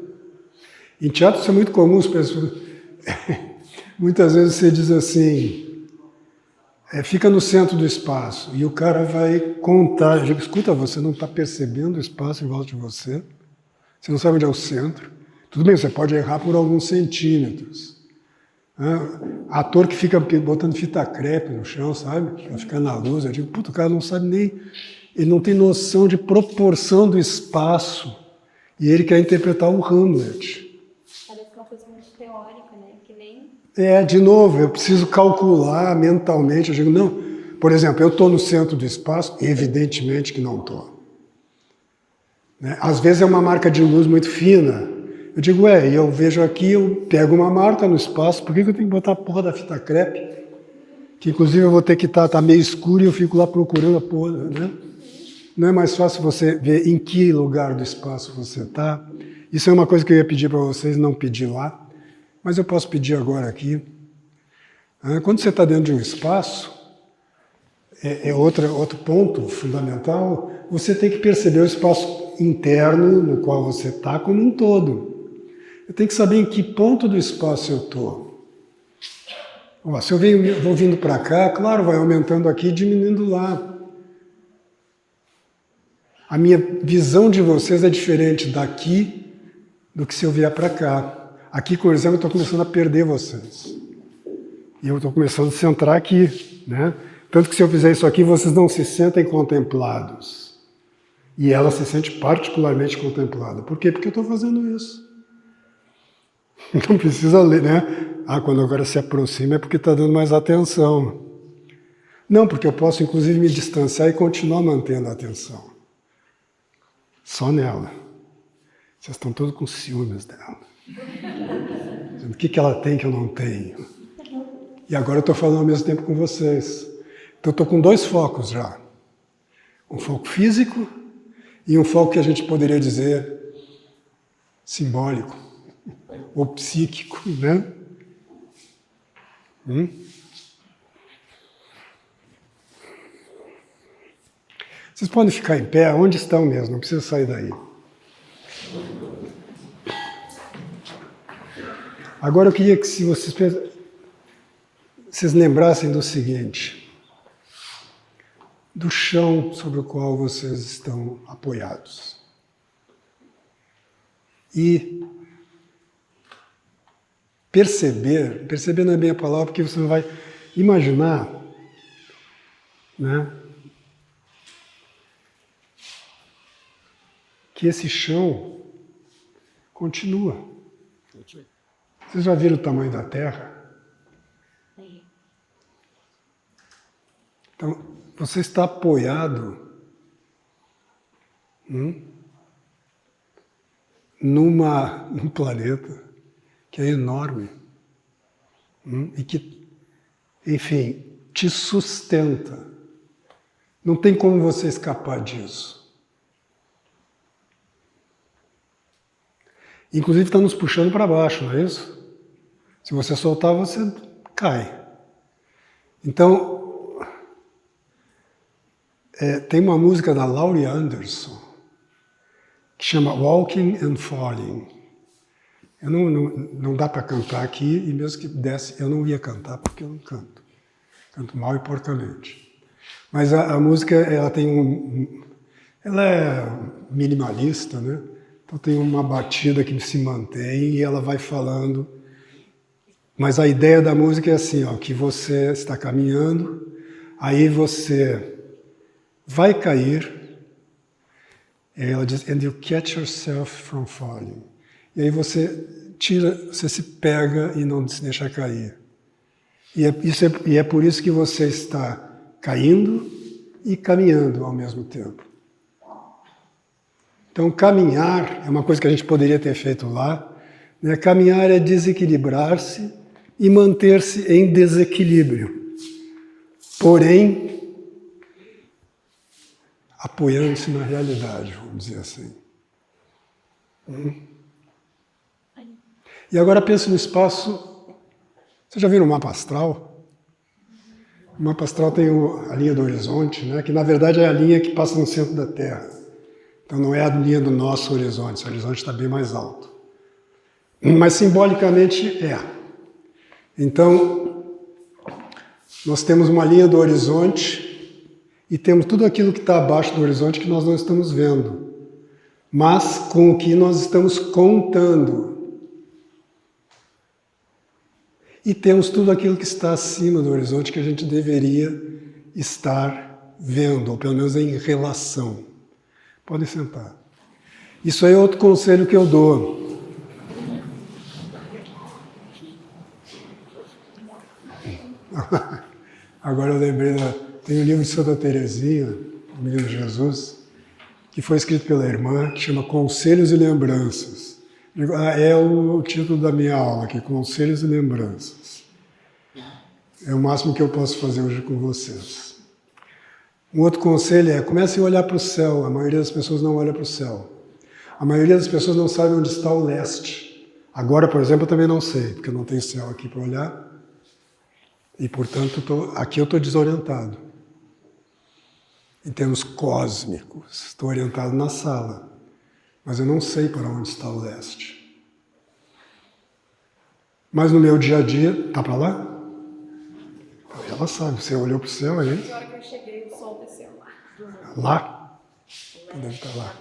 Em teatro isso é muito comum, as pessoas... Muitas vezes você diz assim, fica no centro do espaço, e o cara vai contar. Eu digo, escuta, você não está percebendo o espaço em volta de você? Você não sabe onde é o centro? Tudo bem, você pode errar por alguns centímetros. Ator que fica botando fita crepe no chão, sabe? Pra ficar na luz. Eu digo, puta, o cara não sabe nem... Ele não tem noção de proporção do espaço. E ele quer interpretar o Hamlet. Parece uma coisa muito teórica, né? Que nem... De novo, eu preciso calcular mentalmente. Eu digo, não. Por exemplo, eu estou no centro do espaço? Evidentemente que não estou. Né? Às vezes é uma marca de luz muito fina. Eu digo, eu vejo aqui, eu pego uma marca no espaço, por que eu tenho que botar a porra da fita crepe? Que inclusive eu vou ter que tá meio escuro e eu fico lá procurando a porra, né? Não é mais fácil você ver em que lugar do espaço você está? Isso é uma coisa que eu ia pedir para vocês, não pedir lá, mas eu posso pedir agora aqui. Quando você está dentro de um espaço, outro ponto fundamental, você tem que perceber o espaço interno no qual você está como um todo. Eu tenho que saber em que ponto do espaço eu estou. Se eu vou vindo para cá, claro, vai aumentando aqui e diminuindo lá. A minha visão de vocês é diferente daqui do que se eu vier para cá. Aqui, por exemplo, eu estou começando a perder vocês. E eu estou começando a centrar aqui, né? Tanto que se eu fizer isso aqui, vocês não se sentem contemplados. E ela se sente particularmente contemplada. Por quê? Porque eu estou fazendo isso. Não precisa ler, né? Quando agora se aproxima é porque está dando mais atenção. Não, porque eu posso inclusive me distanciar e continuar mantendo a atenção. Só nela. Vocês estão todos com ciúmes dela. O que ela tem que eu não tenho? E agora eu estou falando ao mesmo tempo com vocês. Então eu estou com 2 focos já. Um foco físico e um foco que a gente poderia dizer simbólico ou psíquico, né? Vocês podem ficar em pé onde estão mesmo, não precisa sair daí. Agora eu queria que se vocês lembrassem do seguinte, do chão sobre o qual vocês estão apoiados. E perceber não é bem a palavra, porque você não vai imaginar, né, que esse chão continua. Vocês já viram o tamanho da Terra? Então, você está apoiado num planeta que é enorme e que, enfim, te sustenta. Não tem como você escapar disso. Inclusive está nos puxando para baixo, não é isso? Se você soltar, você cai. Então, tem uma música da Laurie Anderson que chama Walking and Falling. Não dá para cantar aqui, e mesmo que desse, eu não ia cantar porque eu não canto. Canto mal e porcamente. Mas a música, ela é minimalista, né? Então tem uma batida que se mantém e ela vai falando. Mas a ideia da música é assim, que você está caminhando, aí você vai cair, e ela diz, and you catch yourself from falling. E aí você se pega e não se deixa cair. E é por isso que você está caindo e caminhando ao mesmo tempo. Então, caminhar é uma coisa que a gente poderia ter feito lá, né? Caminhar é desequilibrar-se e manter-se em desequilíbrio. Porém, apoiando-se na realidade, vamos dizer assim. E agora pense no espaço. Vocês já viram o mapa astral? O mapa astral tem a linha do horizonte, né? Que na verdade é a linha que passa no centro da Terra. Então não é a linha do nosso horizonte, esse horizonte está bem mais alto. Mas simbolicamente é. Então, nós temos uma linha do horizonte e temos tudo aquilo que está abaixo do horizonte que nós não estamos vendo, mas com o que nós estamos contando. E temos tudo aquilo que está acima do horizonte que a gente deveria estar vendo, ou pelo menos em relação. Podem sentar. Isso aí é outro conselho que eu dou. Agora eu lembrei, tem um livro de Santa Teresinha, o Menino Jesus, que foi escrito pela irmã, que chama Conselhos e Lembranças. É o título da minha aula aqui, Conselhos e Lembranças. É o máximo que eu posso fazer hoje com vocês. Um outro conselho é, comecem a olhar para o céu. A maioria das pessoas não olha para o céu. A maioria das pessoas não sabe onde está o leste. Agora, por exemplo, eu também não sei, porque eu não tenho céu aqui para olhar. E, portanto, aqui eu estou desorientado. Em termos cósmicos, estou orientado na sala. mas eu não sei para onde está o leste. Mas no meu dia a dia, tá para lá? Ela sabe, você olhou para o céu aí? Na hora que eu cheguei, o sol desceu lá. Lá? Deve estar lá.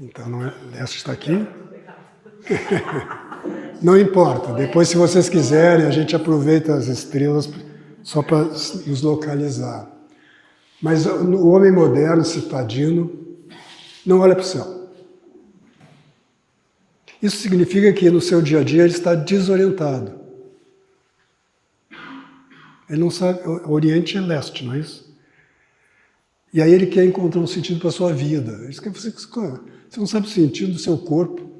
Então não é, leste está aqui? Não importa, depois se vocês quiserem, a gente aproveita as estrelas só para nos localizar. Mas o homem moderno, citadino, não olha para o céu. Isso significa que no seu dia a dia ele está desorientado. Ele não sabe, Oriente é leste, não é isso? E aí ele quer encontrar um sentido para a sua vida. Você não sabe o sentido do seu corpo.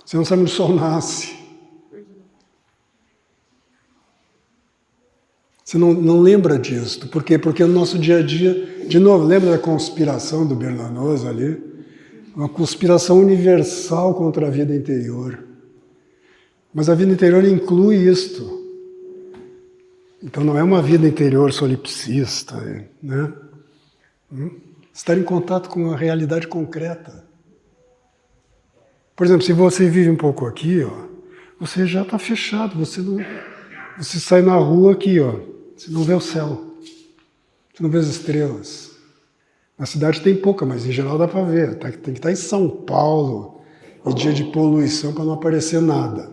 Você não sabe onde o sol nasce. Você não lembra disso. Por quê? Porque no nosso dia a dia, de novo, lembra da conspiração do Bernanos ali? Uma conspiração universal contra a vida interior. Mas a vida interior inclui isto. Então não é uma vida interior solipsista, né? Estar em contato com a realidade concreta. Por exemplo, se você vive um pouco aqui, ó, você já está fechado, você sai na rua aqui, ó, você não vê o céu, você não vê as estrelas. Na cidade tem pouca, mas em geral dá para ver. Tem que estar em São Paulo, em dia de poluição, para não aparecer nada.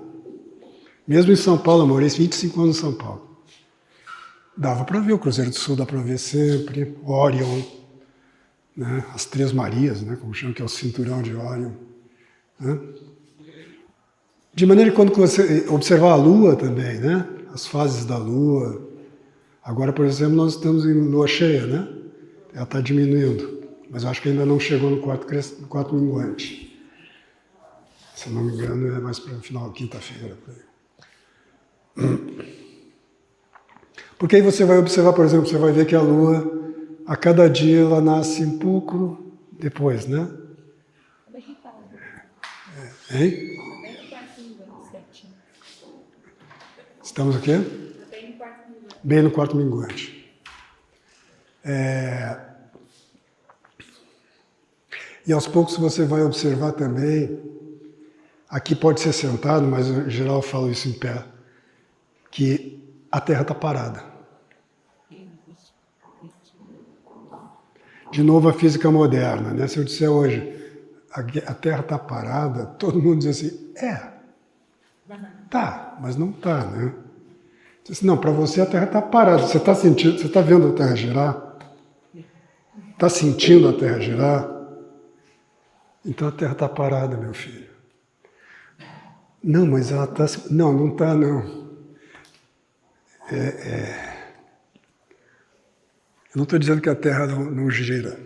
Mesmo em São Paulo, eu morei 25 anos em São Paulo. Dava para ver o Cruzeiro do Sul, dá para ver sempre, Orion, né? As Três Marias, né? Como chamam, que é o cinturão de Orion. Né? De maneira que quando você observar a Lua também, né? As fases da Lua. Agora, por exemplo, nós estamos em Lua cheia, né? Ela está diminuindo, mas eu acho que ainda não chegou no quarto minguante. Se não me engano, é mais para o final, quinta-feira. Porque aí você vai observar, por exemplo, você vai ver que a Lua, a cada dia, ela nasce um pouco depois, né? Hein? Estamos o quê? Bem no quarto minguante. E aos poucos você vai observar também, aqui pode ser sentado, mas em geral eu falo isso em pé, que a Terra está parada. De novo a física moderna, né? Se eu disser hoje, a Terra está parada, todo mundo diz assim, tá, mas não tá, né? Diz, não, para você a Terra está parada, você está sentindo, você está vendo a Terra girar? Está sentindo a Terra girar? Então a Terra está parada, meu filho. Não, mas ela está... Não está, não. Eu não estou dizendo que a Terra não gira.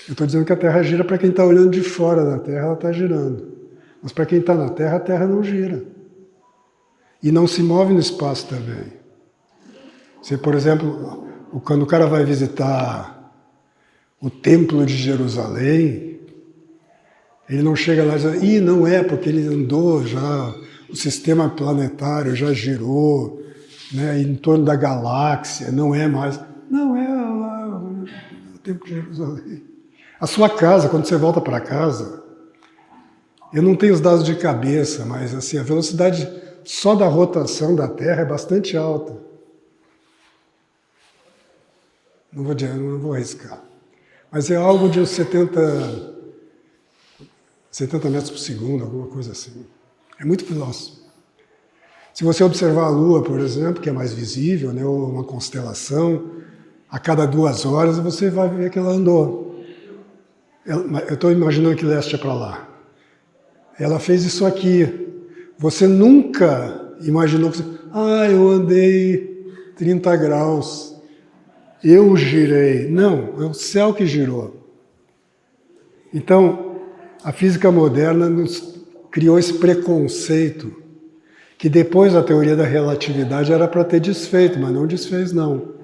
Eu estou dizendo que a Terra gira para quem está olhando de fora da Terra, ela está girando. Mas para quem está na Terra, a Terra não gira. E não se move no espaço também. Você, por exemplo, quando o cara vai visitar o Templo de Jerusalém, ele não chega lá e diz, não é, porque ele andou já, o sistema planetário já girou, né, em torno da galáxia, não é mais. Não, é lá o Templo de Jerusalém. A sua casa, quando você volta para casa, eu não tenho os dados de cabeça, mas assim, a velocidade só da rotação da Terra é bastante alta. Não vou arriscar. Mas é algo de uns 70 metros por segundo, alguma coisa assim. É muito veloz. Se você observar a Lua, por exemplo, que é mais visível, né, ou uma constelação, a cada 2 horas você vai ver que ela andou. Eu estou imaginando que leste é para lá. Ela fez isso aqui. Você nunca imaginou que eu andei 30 graus. Eu girei. Não, é o céu que girou. Então, a física moderna nos criou esse preconceito que depois da teoria da relatividade era para ter desfeito, mas não desfez, não.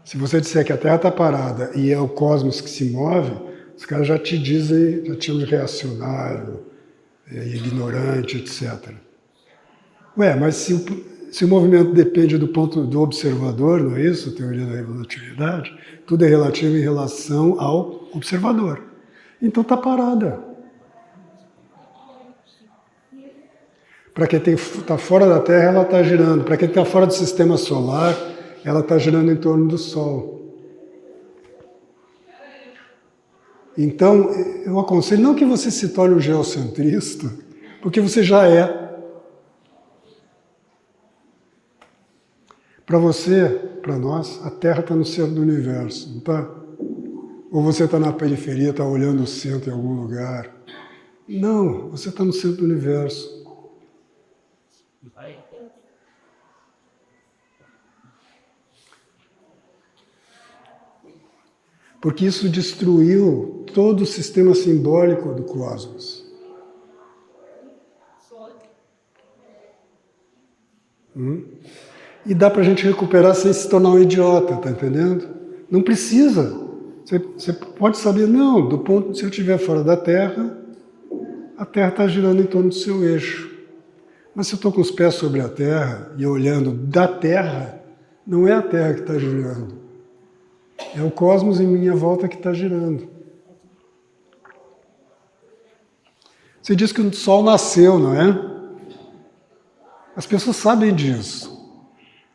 Se você disser que a Terra está parada e é o cosmos que se move, os caras já te dizem, já te chamam de reacionário, ignorante, etc. Mas se o movimento depende do ponto do observador, não é isso? A teoria da relatividade, tudo é relativo em relação ao observador. Então está parada. Para quem está fora da Terra, ela está girando. Para quem está fora do sistema solar, ela está girando em torno do Sol. Então, eu aconselho não que você se torne um geocentrista, porque você já é. Para você, para nós, a Terra está no centro do universo, não está? Ou você está na periferia, está olhando o centro em algum lugar. Não, você está no centro do universo. Porque isso destruiu todo o sistema simbólico do cosmos. E dá para a gente recuperar sem se tornar um idiota, tá entendendo? Não precisa. Você pode saber, não, do ponto se eu estiver fora da Terra, a Terra está girando em torno do seu eixo. Mas se eu estou com os pés sobre a Terra e olhando da Terra, não é a Terra que está girando. É o cosmos em minha volta que está girando. Você diz que o Sol nasceu, não é? As pessoas sabem disso.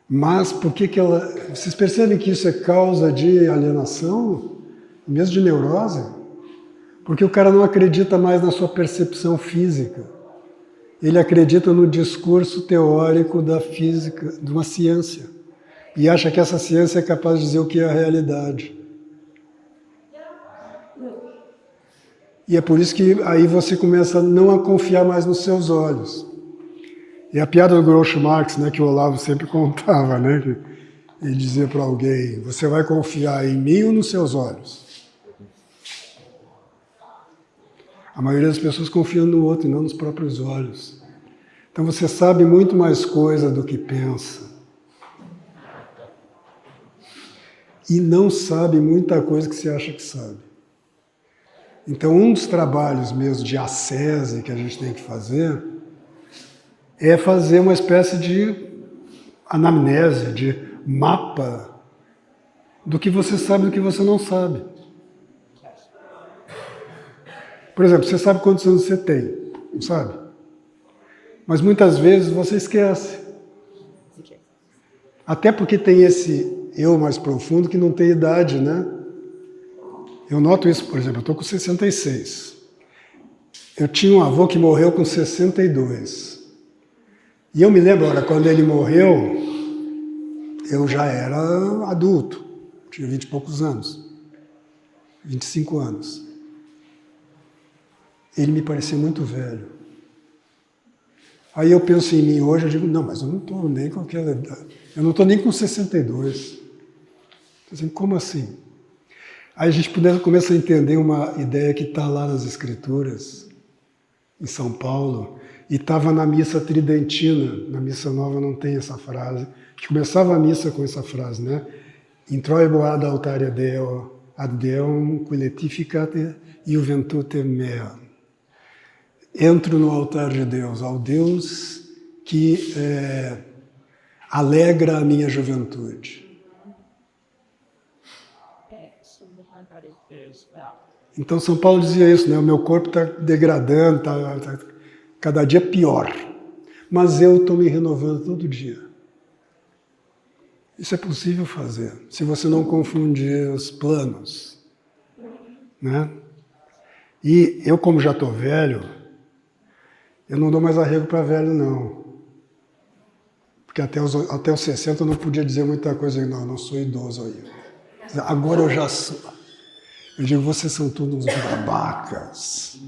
Mas por que ela... Vocês percebem que isso é causa de alienação? Mesmo de neurose? Porque o cara não acredita mais na sua percepção física. Ele acredita no discurso teórico da física, de uma ciência. E acha que essa ciência é capaz de dizer o que é a realidade. E é por isso que aí você começa não a confiar mais nos seus olhos. E a piada do Groucho Marx, né, que o Olavo sempre contava, né, que ele dizia para alguém, você vai confiar em mim ou nos seus olhos? A maioria das pessoas confia no outro e não nos próprios olhos. Então você sabe muito mais coisa do que pensa. E não sabe muita coisa que você acha que sabe. Então, um dos trabalhos mesmo de ascese que a gente tem que fazer é fazer uma espécie de anamnese, de mapa do que você sabe e do que você não sabe. Por exemplo, você sabe quantos anos você tem, não sabe? Mas muitas vezes você esquece. Até porque tem esse eu mais profundo que não tem idade, né? Eu noto isso, por exemplo, eu estou com 66. Eu tinha um avô que morreu com 62. E eu me lembro, olha, quando ele morreu, eu já era adulto, tinha 20 e poucos anos, 25 anos. Ele me parecia muito velho. Aí eu penso em mim hoje, eu digo, não, mas eu não estou nem com aquela idade. Eu não estou nem com 62. Assim, como assim? Aí a gente começa a entender uma ideia que está lá nas Escrituras, em São Paulo, e estava na missa tridentina. Na missa nova não tem essa frase, que começava a missa com essa frase, né? Introibo ad altare Deo, ad Deum qui letificate iuventute mea. Entro no altar de Deus, ao Deus que alegra a minha juventude. Então São Paulo dizia isso, né? O meu corpo está degradando, está cada dia pior. Mas eu estou me renovando todo dia. Isso é possível fazer, se você não confundir os planos, né? E eu, como já estou velho, eu não dou mais arrego para velho, não. Porque até os 60 eu não podia dizer muita coisa. Não sou idoso ainda. Agora eu já sou. Eu digo, vocês são todos uns babacas.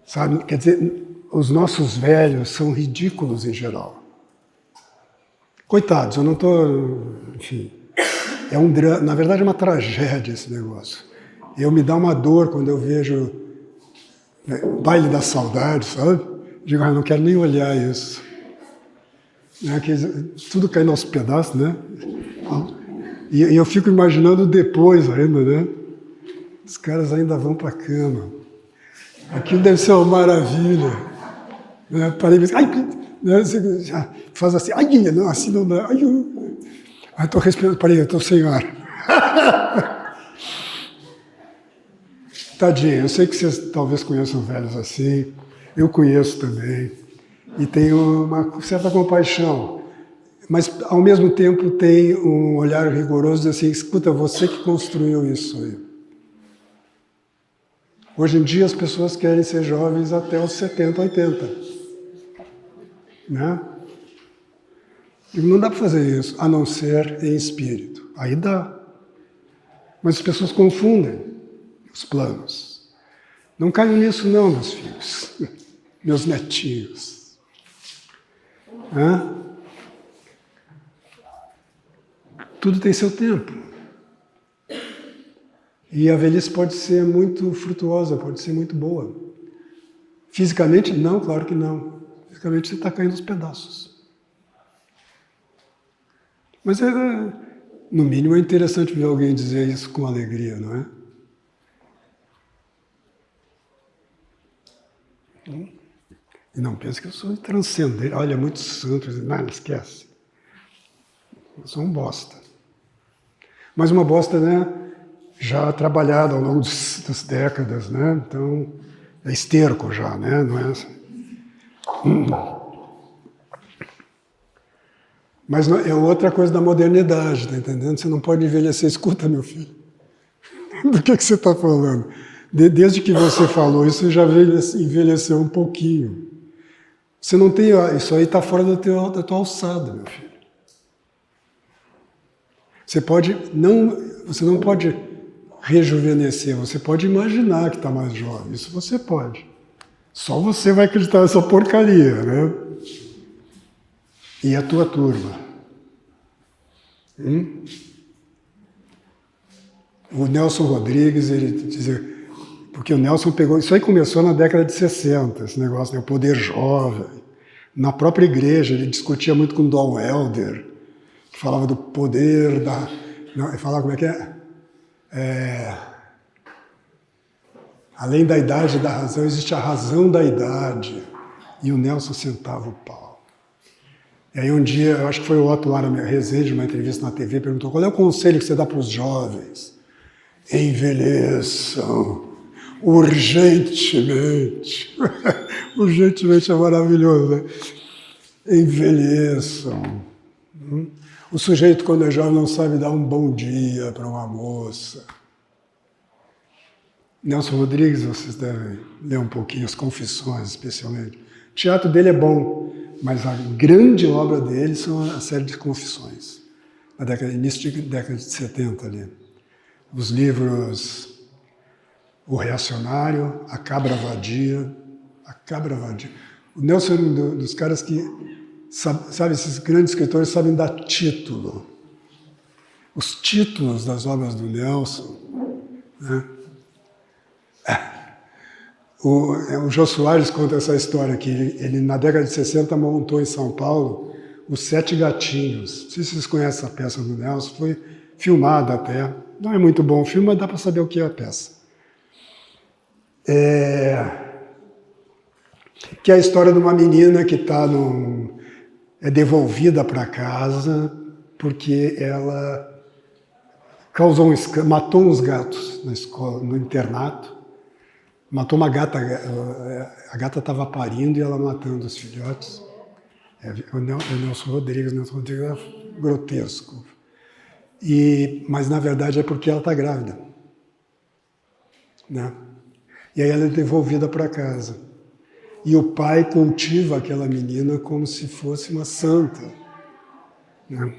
Sabe? Quer dizer, os nossos velhos são ridículos em geral. Coitados, eu não estou... Enfim, é um drama. Na verdade é uma tragédia esse negócio. Eu me dá uma dor quando eu vejo baile da saudade, sabe? Digo, não quero nem olhar isso. Tudo cai aos pedaços, né? E eu fico imaginando depois ainda, né? Os caras ainda vão para a cama. Aquilo deve ser uma maravilha. Né? Parei e pensei, ai, Né? Você já faz assim, ai, não, assim não dá. Ai, estou respirando, parei, eu estou sem ar. Tadinho, eu sei que vocês talvez conheçam velhos assim, eu conheço também, e tenho uma certa compaixão, mas ao mesmo tempo tem um olhar rigoroso de assim, escuta, você que construiu isso aí. Hoje em dia as pessoas querem ser jovens até os 70, 80. Né? E não dá para fazer isso, a não ser em espírito. Aí dá. Mas as pessoas confundem os planos. Não caiam nisso não, meus filhos, meus netinhos. Hã? Tudo tem seu tempo. E a velhice pode ser muito frutuosa, pode ser muito boa. Fisicamente, não, claro que não. Fisicamente você está caindo aos pedaços. Mas no mínimo é interessante ver alguém dizer isso com alegria, não é? E não pense que eu sou transcendente. Olha, muito santo. Não, esquece. Eu sou um bosta. Mas uma bosta, né? Já trabalhada ao longo das décadas, né? Então, é esterco já, né? Não é assim. Mas é outra coisa da modernidade, tá entendendo? Você não pode envelhecer. Escuta, meu filho. Do que você está falando? Desde que você falou isso, já envelheceu um pouquinho. Você não tem... Isso aí está fora da tua alçada, meu filho. Você não pode rejuvenescer, você pode imaginar que está mais jovem. Isso você pode. Só você vai acreditar nessa porcaria, né? E a tua turma. O Nelson Rodrigues, ele dizia... Porque o Nelson pegou... Isso aí começou na década de 60, esse negócio, né? O poder jovem. Na própria igreja, ele discutia muito com Don Helder, que falava do poder da... Não, ele falava como é que é? Além da idade e da razão, existe a razão da idade. E o Nelson sentava o pau. E aí um dia, eu acho que foi o Otto Lara Rezende, numa entrevista na TV, perguntou qual é o conselho que você dá para os jovens? Envelheçam. Urgentemente. Urgentemente é maravilhoso, né? Envelheçam. O sujeito, quando é jovem, não sabe dar um bom dia para uma moça. Nelson Rodrigues, vocês devem ler um pouquinho, as Confissões, especialmente. O teatro dele é bom, mas a grande obra dele são a série de Confissões, início da década de 70 ali. Os livros O Reacionário, A Cabra Vadia. O Nelson é um dos caras que, sabe, esses grandes escritores sabem dar título. Os títulos das obras do Nelson, né? O Jô Soares conta essa história que ele na década de 60 montou em São Paulo Os Sete Gatinhos. Não sei se vocês conhecem essa peça do Nelson, foi filmada até. Não é muito bom o filme, mas dá para saber o que é a peça. Que é a história de uma menina que é devolvida para casa porque ela matou uns gatos na escola, no internato. Matou uma gata, a gata estava parindo e ela matando os filhotes. O Nelson Rodrigues é grotesco. Mas na verdade é porque ela está grávida. Né? E aí ela é devolvida para casa. E o pai cultiva aquela menina como se fosse uma santa. Né?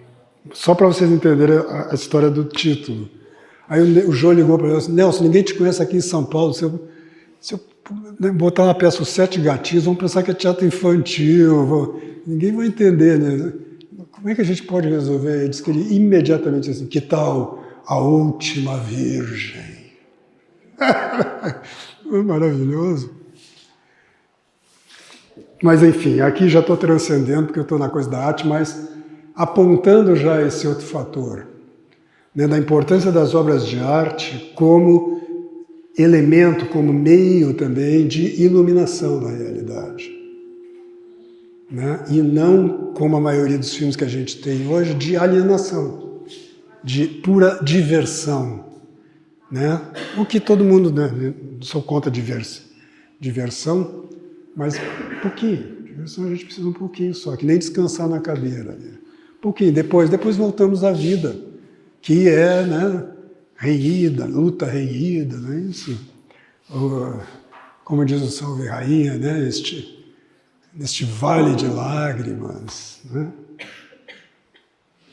Só para vocês entenderem a história do título. Aí o Jô ligou para ele e disse, Nelson, ninguém te conhece aqui em São Paulo. Se eu botar uma peça Os Sete Gatinhos, vão pensar que é teatro infantil. Ninguém vai entender, né? Como é que a gente pode resolver? Ele disse que ele imediatamente disse assim, que tal A Última Virgem? Maravilhoso. Mas enfim, aqui já estou transcendendo, porque eu estou na coisa da arte, mas apontando já esse outro fator, né, da importância das obras de arte como elemento, como meio também de iluminação da realidade. né? E não, como a maioria dos filmes que a gente tem hoje, de alienação, de pura diversão, né? O que todo mundo, né? Não sou contra diversão, mas um pouquinho. Diversão a gente precisa um pouquinho só, que nem descansar na cadeira. Né? Um pouquinho. Depois voltamos à vida, que é, né? Reída, luta reída, não é isso? Como diz o Salve Rainha, né? Neste vale de lágrimas, né?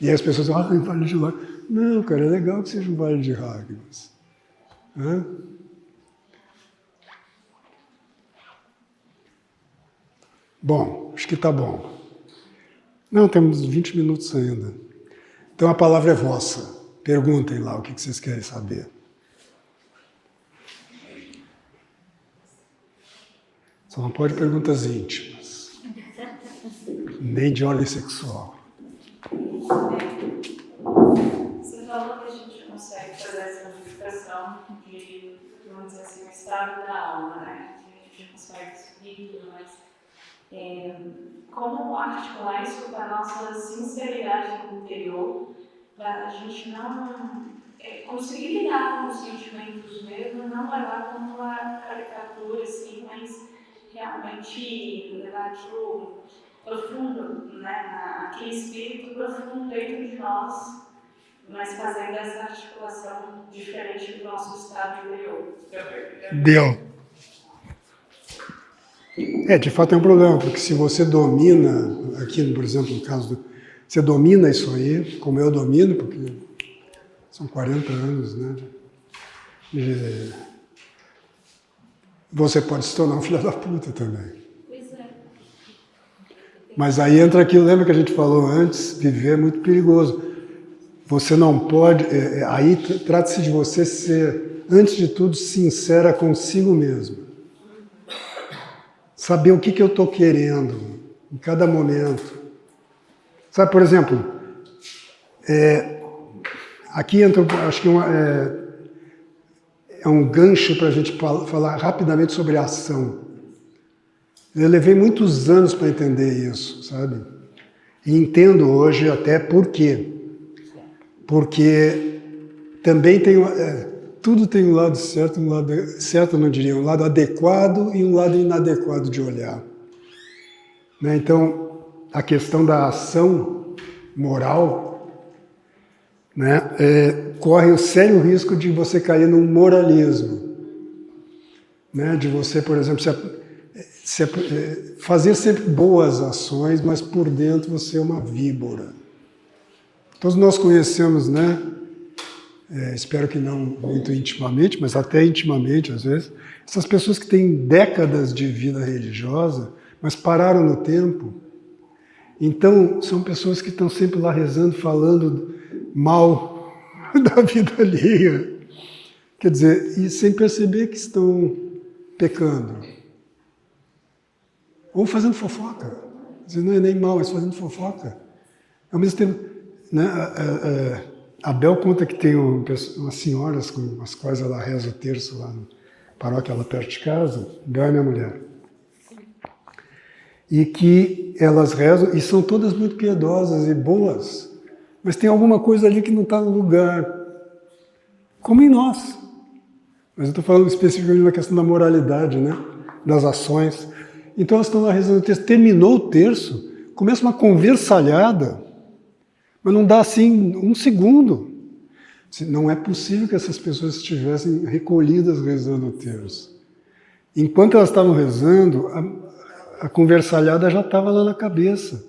E aí as pessoas dizem, vale de lágrimas. Não, cara, é legal que seja um vale de lágrimas. Né? Bom, acho que está bom. Não, temos 20 minutos ainda. Então a palavra é vossa. Perguntem lá o que vocês querem saber. Só não pode perguntas íntimas. Nem de ordem sexual. Você falou que a gente consegue fazer essa modificação de, vamos dizer assim, o estado da alma, né? Que a gente consegue subir e tudo mais. Como articular isso com a nossa sinceridade interior, para a gente não conseguir lidar com os sentimentos mesmo, não levar como uma caricatura, assim, mas realmente levar aquilo profundo, né? Aquele espírito profundo dentro de nós, mas fazendo essa articulação diferente do nosso estado interior. Deu. De fato é um problema, porque se você domina, aqui, por exemplo, no caso você domina isso aí, como eu domino, porque são 40 anos, né? Você pode se tornar um filho da puta também. Pois é. Mas aí entra aquilo, lembra que a gente falou antes, viver é muito perigoso. Você não pode, aí trata-se de você ser, antes de tudo, sincera consigo mesmo. Saber o que eu estou querendo em cada momento. Sabe, por exemplo, aqui entra, acho que é um gancho para a gente falar rapidamente sobre a ação. Eu levei muitos anos para entender isso, sabe? E entendo hoje até por quê. Porque também tem... tudo tem um lado certo, um lado certo, eu não diria, um lado adequado e um lado inadequado de olhar. Né? Então, a questão da ação moral, né, corre o sério risco de você cair num moralismo. Né? De você, por exemplo, fazer sempre boas ações, mas por dentro você é uma víbora. Todos nós conhecemos, né? Espero que não muito intimamente, mas até intimamente às vezes, essas pessoas que têm décadas de vida religiosa, mas pararam no tempo. Então, são pessoas que estão sempre lá rezando, falando mal da vida alheia. Quer dizer, e sem perceber que estão pecando. Ou fazendo fofoca. Quer dizer, não é nem mal, mas fazendo fofoca. Ao mesmo tempo, né, a Bel conta que tem umas senhoras com as quais ela reza o terço lá na paróquia, lá perto de casa. Bel é minha mulher. E que elas rezam, e são todas muito piedosas e boas, mas tem alguma coisa ali que não está no lugar, como em nós. Mas eu estou falando especificamente da questão da moralidade, né? Das ações. Então elas estão lá rezando o terço, terminou o terço, começa uma conversalhada, mas não dá assim um segundo. Não é possível que essas pessoas estivessem recolhidas rezando o terço. Enquanto elas estavam rezando, a conversalhada já estava lá na cabeça.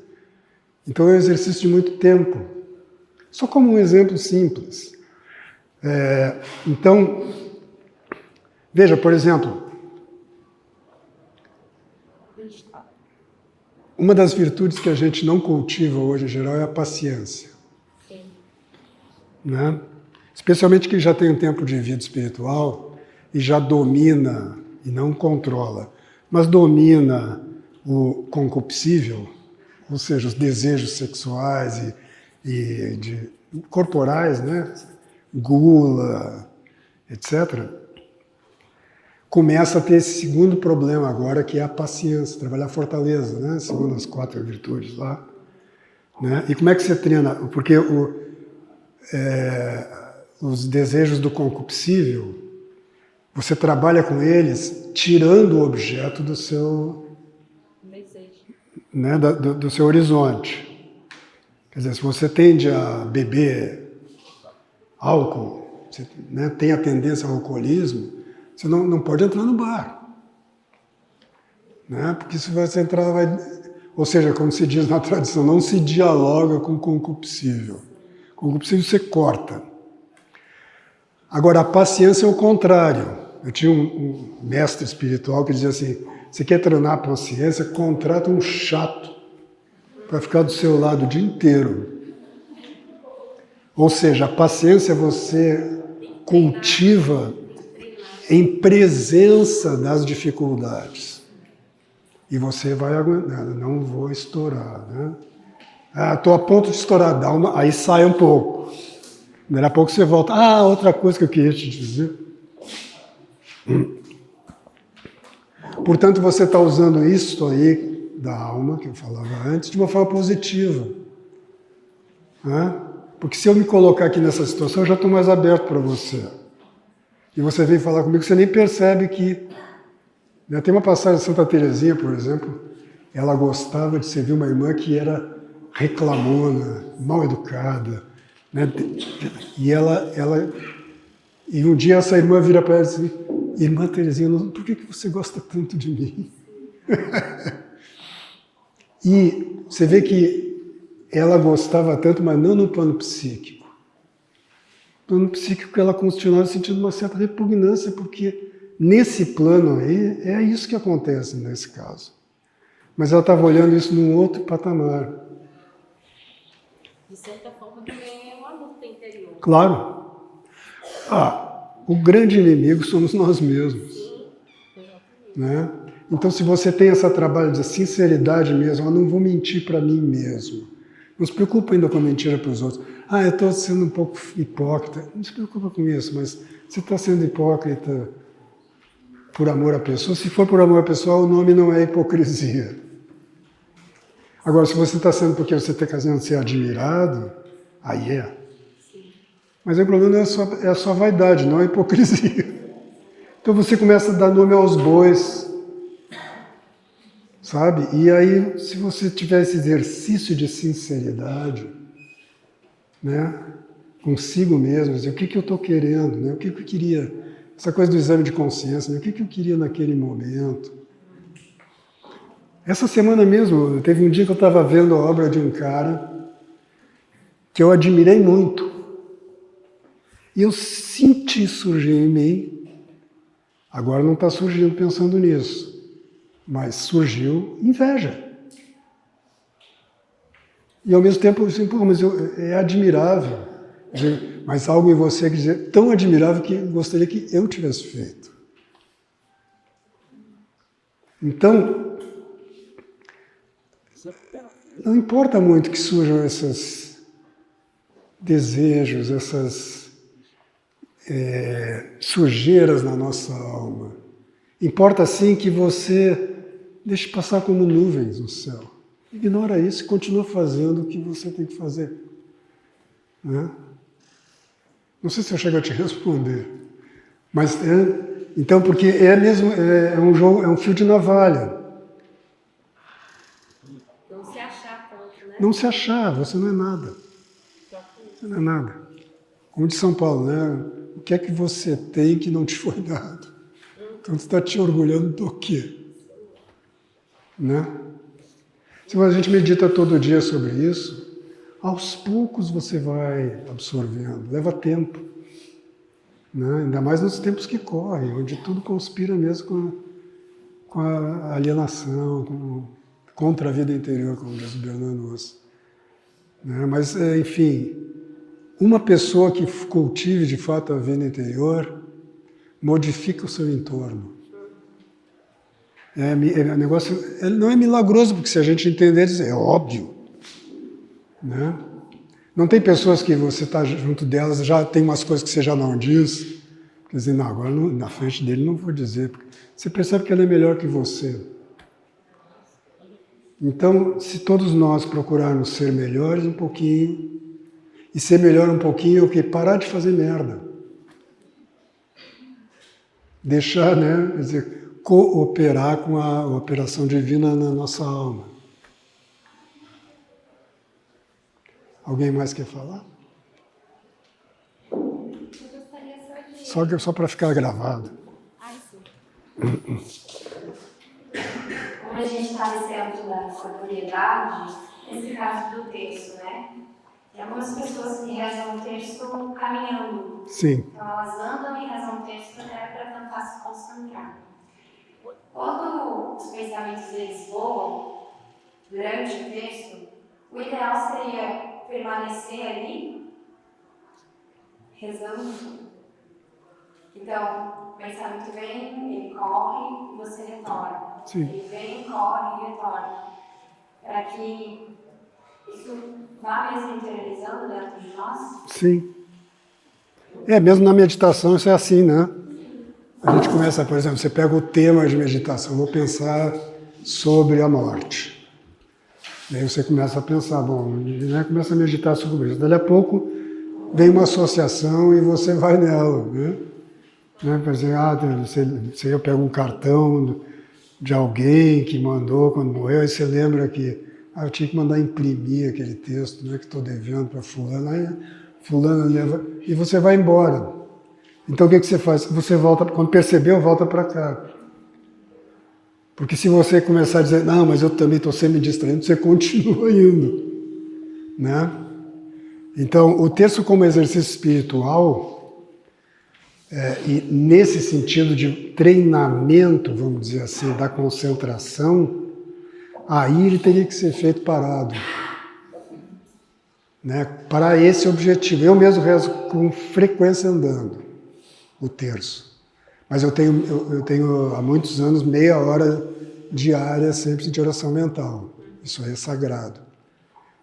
Então é um exercício de muito tempo. Só como um exemplo simples. Então, veja, por exemplo, uma das virtudes que a gente não cultiva hoje em geral é a paciência. Sim. Né? Especialmente quem já tem um tempo de vida espiritual e já domina, e não controla, mas domina o concupiscível, ou seja, os desejos sexuais e corporais, né? Gula, etc. começa a ter esse segundo problema agora, que é a paciência, trabalhar a fortaleza, né? Segundo as 4 virtudes lá. Né? E como é que você treina? Porque os desejos do concupiscível, você trabalha com eles tirando o objeto do seu, né, do seu horizonte. Quer dizer, se você tende a beber álcool, você, né, tem a tendência ao alcoolismo, você não pode entrar no bar. Né? Porque se você entrar, ou seja, como se diz na tradição, não se dialoga com o concupiscível. O concupiscível você corta. Agora, a paciência é o contrário. Eu tinha um mestre espiritual que dizia assim, você quer treinar a paciência, contrata um chato para ficar do seu lado o dia inteiro. Ou seja, a paciência você cultiva em presença das dificuldades. E você vai aguentar, não vou estourar. Né? Estou a ponto de estourar, aí sai um pouco. Daqui a pouco você volta. Outra coisa que eu queria te dizer. Portanto, você está usando isso aí da alma, que eu falava antes, de uma forma positiva. Né? Porque se eu me colocar aqui nessa situação, eu já estou mais aberto para você. E você vem falar comigo, você nem percebe que... Né? Tem uma passagem de Santa Teresinha, por exemplo, ela gostava de servir uma irmã que era reclamona, mal educada. Né? E um dia essa irmã vira para ela e diz assim, irmã Teresinha, por que você gosta tanto de mim? E você vê que ela gostava tanto, mas não no plano psíquico. No plano psíquico ela continuava sentindo uma certa repugnância, porque nesse plano aí é isso que acontece nesse caso. Mas ela estava olhando isso num outro patamar. De certa forma, também é uma luta interior. Claro. O grande inimigo somos nós mesmos. Né? Então, se você tem esse trabalho de sinceridade mesmo, eu não vou mentir para mim mesmo. Não se preocupa ainda com a mentira para os outros. Eu estou sendo um pouco hipócrita. Não se preocupa com isso, mas você está sendo hipócrita por amor à pessoa. Se for por amor à pessoa, o nome não é hipocrisia. Agora, se você está sendo porque você está querendo ser admirado, aí é. Mas o problema é a sua vaidade, não a hipocrisia. Então você começa a dar nome aos bois, sabe? E aí, se você tiver esse exercício de sinceridade, né, consigo mesmo, dizer, o que eu estou querendo, né? O que eu queria, essa coisa do exame de consciência, né? O que eu queria naquele momento. Essa semana mesmo, teve um dia que eu estava vendo a obra de um cara que eu admirei muito. E eu senti surgir em mim, agora não está surgindo pensando nisso, mas surgiu inveja. E ao mesmo tempo, eu disse, mas é admirável, mas algo em você que dizer tão admirável que eu gostaria que eu tivesse feito. Então, não importa muito que surjam esses desejos, essas sujeiras na nossa alma. Importa sim que você deixe passar como nuvens no céu. Ignora isso e continua fazendo o que você tem que fazer. Né? Não sei se eu chego a te responder, mas então porque é um jogo, é um fio de navalha. Não se achar tanto, né? Não se achar, você não é nada. Você não é nada. Como de São Paulo, né? O que é que você tem que não te foi dado? Então você está te orgulhando do quê? Né? Se a gente medita todo dia sobre isso, aos poucos você vai absorvendo. Leva tempo. Né? Ainda mais nos tempos que correm, onde tudo conspira mesmo com a alienação, contra a vida interior, como diz o Bernardo Osso. Né? Mas, enfim, uma pessoa que cultive de fato a vida interior modifica o seu entorno. O negócio não é milagroso, porque se a gente entender, é óbvio. Né? Não tem pessoas que você está junto delas, já tem umas coisas que você já não diz, Quer dizer, não, agora na frente dele não vou dizer. Porque você percebe que ela é melhor que você. Então, se todos nós procurarmos ser melhores um pouquinho, e ser melhor um pouquinho é o quê? Parar de fazer merda. Deixar, né? Quer dizer, cooperar com a operação divina na nossa alma. Alguém mais quer falar? Eu gostaria só de... Só para ficar gravado. Ai, sim. Como a gente está nesse âmbito da corporeidade, nesse caso do texto, né? Tem algumas pessoas que rezam o texto caminhando. Sim. Então elas andam e rezam o texto até para tentar se concentrar. Quando os pensamentos deles voam durante o texto, o ideal seria permanecer ali, rezando. Então, o pensamento vem, ele corre e você retorna. Sim. Ele vem, corre e retorna. Para que isso vá mesmo interiorizando dentro de nós. Sim. Mesmo na meditação isso é assim, né? A gente começa, por exemplo, você pega o tema de meditação, vou pensar sobre a morte. Daí você começa a pensar, bom, né? Começa a meditar sobre isso. Daí a pouco vem uma associação e você vai nela, né? Por exemplo, se eu pego um cartão de alguém que mandou quando morreu, aí você lembra que eu tinha que mandar imprimir aquele texto, né, que estou devendo para fulano, aí fulano leva, e você vai embora. Então o que você faz? Você volta, quando percebeu, volta para cá. Porque se você começar a dizer, não, mas eu também estou sempre me distraindo, você continua indo, né? Então, o texto como exercício espiritual, e nesse sentido de treinamento, vamos dizer assim, da concentração, aí ele teria que ser feito parado, né? Para esse objetivo. Eu mesmo rezo com frequência andando o terço. Mas eu tenho há muitos anos meia hora diária sempre de oração mental. Isso aí é sagrado.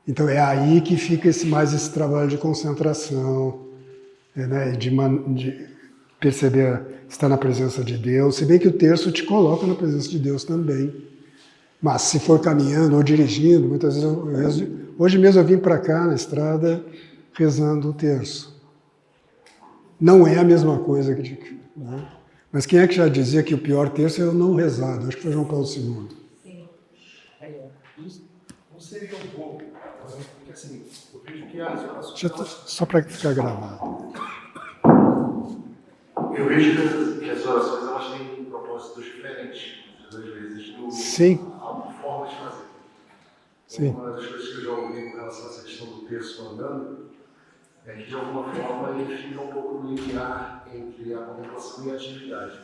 Então é aí que fica esse trabalho de concentração, né? de perceber estar na presença de Deus, se bem que o terço te coloca na presença de Deus também. Mas se for caminhando ou dirigindo, muitas vezes eu rezo. Hoje mesmo eu vim para cá na estrada rezando o terço. Não é a mesma coisa que... Né? Mas quem é que já dizia que o pior terço é eu não rezar? Acho que foi João Paulo II. Sim. Não seria um pouco, porque assim, eu vejo que as... Só para ficar gravado. Eu vejo que as orações elas têm propósitos diferentes, às vezes, Sim. a forma de fazer. Sim. Uma das coisas que eu já ouvi com relação a essa questão do terço andando é que, de alguma forma, ele fica um pouco linear entre a contemplação e a atividade.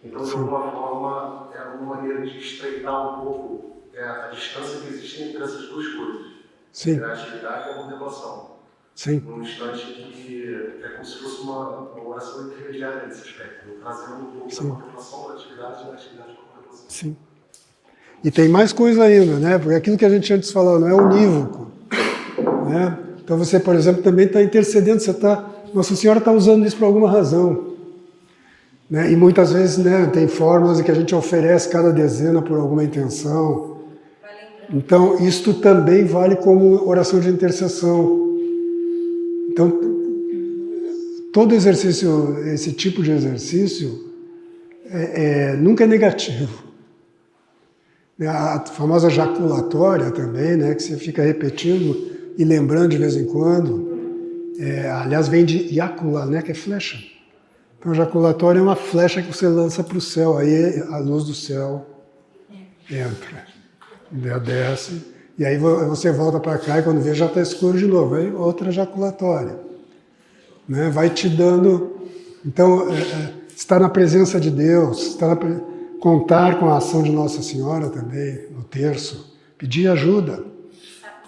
Então, de alguma forma, é uma maneira de estreitar um pouco a distância que existe entre essas duas coisas. Sim. Entre a atividade e a contemplação. Sim. Num instante que é como se fosse uma oração intermediária nesse aspecto, trazendo um pouco da contemplação da atividade e da atividade da contemplação. Sim. E tem mais coisa ainda, né? Porque aquilo que a gente antes falou não é unívoco, né? Então você, por exemplo, também está intercedendo, Nossa Senhora está usando isso por alguma razão, né? E muitas vezes, né, tem formas em que a gente oferece cada dezena por alguma intenção. Então, isto também vale como oração de intercessão. Então, todo exercício, esse tipo de exercício, nunca é negativo. A famosa jaculatória também, né, que você fica repetindo e lembrando de vez em quando. Aliás, vem de jacula, né, que é flecha. Então, jaculatória é uma flecha que você lança para o céu, aí a luz do céu entra, desce, e aí você volta para cá e quando vê já está escuro de novo, aí outra jaculatória. Né, vai te dando... Então, estar na presença de Deus, contar com a ação de Nossa Senhora também, no terço, pedir ajuda.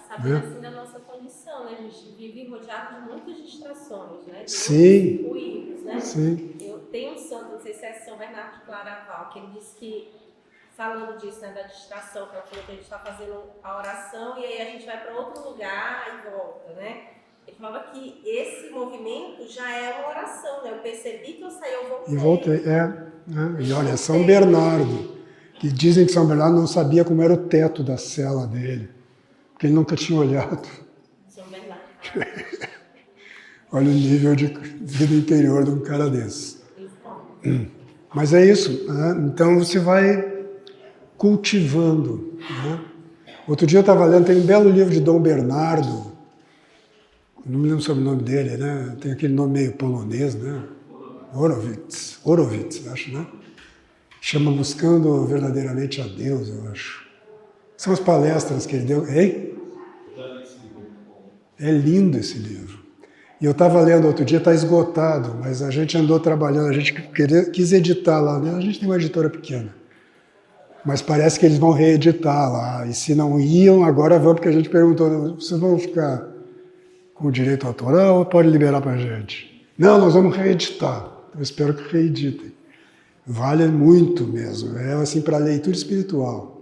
Saber assim da nossa condição, né? A gente vive rodeado de muitas distrações, né? De Sim. muitos ruídos, né? Sim. Eu tenho um santo, não sei se é São Bernardo de Claraval, que ele diz que, falando disso, né, da distração, que ela falou que a gente está fazendo a oração e aí a gente vai para outro lugar e volta, né? Ele falava que esse movimento já é uma oração, né? Eu percebi que eu saí, eu voltei. E voltei, né? E olha, São Bernardo, que dizem que São Bernardo não sabia como era o teto da cela dele, porque ele nunca tinha olhado. São Bernardo. Olha o nível de vida interior de um cara desse. Mas é isso, né? Então você vai cultivando, né? Outro dia eu estava lendo, tem um belo livro de Dom Bernardo, não me lembro sobre o nome dele, né? Tem aquele nome meio polonês, né? Horowitz, acho, né? Chama Buscando Verdadeiramente a Deus, eu acho. São as palestras que ele deu. Hein? É lindo esse livro. E eu estava lendo outro dia, está esgotado, mas a gente andou trabalhando, a gente quis editar lá, né? A gente tem uma editora pequena. Mas parece que eles vão reeditar lá. E se não iam, agora vão, porque a gente perguntou, vocês vão ficar com o direito autoral ou pode liberar para a gente? Não, nós vamos reeditar. Eu espero que reeditem. Vale muito mesmo. É assim para leitura espiritual.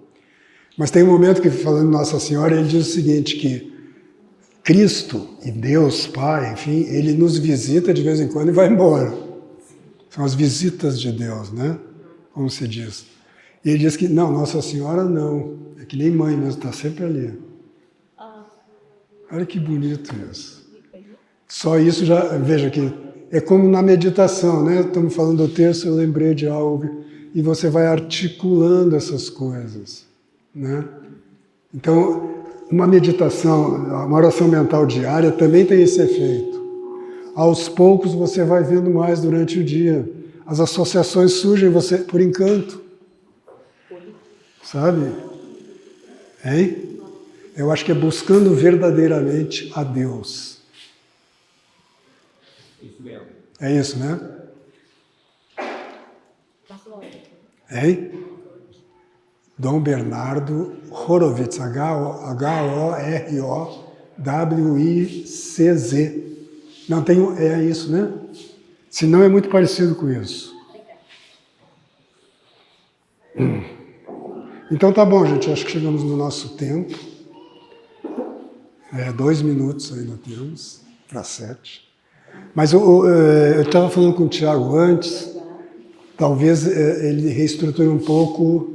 Mas tem um momento que, falando Nossa Senhora, ele diz o seguinte, que Cristo e Deus, Pai, enfim, ele nos visita de vez em quando e vai embora. São as visitas de Deus, né? Como se diz. E ele diz que, não, Nossa Senhora não. É que nem mãe mesmo, está sempre ali. Olha que bonito isso. Só isso já, veja que é como na meditação, né? Estamos falando do texto, eu lembrei de algo, e você vai articulando essas coisas, né? Então, uma meditação, uma oração mental diária também tem esse efeito. Aos poucos você vai vendo mais durante o dia. As associações surgem você por encanto. Sabe? Hein? Eu acho que é buscando verdadeiramente a Deus. Isso mesmo. É isso, né? Hein? Dom Bernardo Horowitz, Horowitz. Não tem, é isso, né? Se não é muito parecido com isso. Então tá bom, gente, acho que chegamos no nosso tempo. 2 minutos ainda temos, para 7. Mas eu estava falando com o Tiago antes, talvez ele reestruture um pouco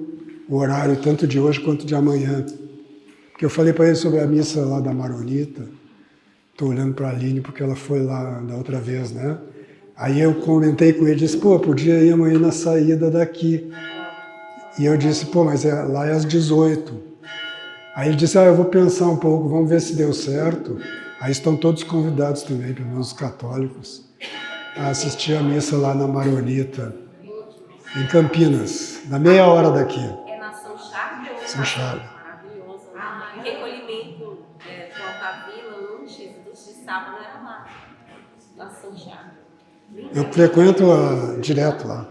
o horário, tanto de hoje quanto de amanhã. Porque eu falei para ele sobre a missa lá da Maronita, estou olhando para a Aline porque ela foi lá da outra vez, né? Aí eu comentei com ele, disse, pô, podia ir amanhã na saída daqui. E eu disse, pô, mas lá é às 18. Aí ele disse, eu vou pensar um pouco, vamos ver se deu certo. Aí estão todos convidados também, pelo menos os católicos, a assistir a missa lá na Maronita, em Campinas, na meia hora daqui. É na São Charles? São Charles. Maravilhoso. Recolhimento do Altavila, lanches dos de sábado era lá, na São Charles. Eu frequento direto lá.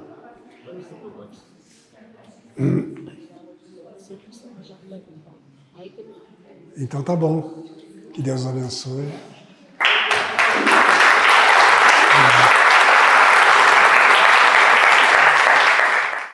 Então tá bom. Que Deus abençoe.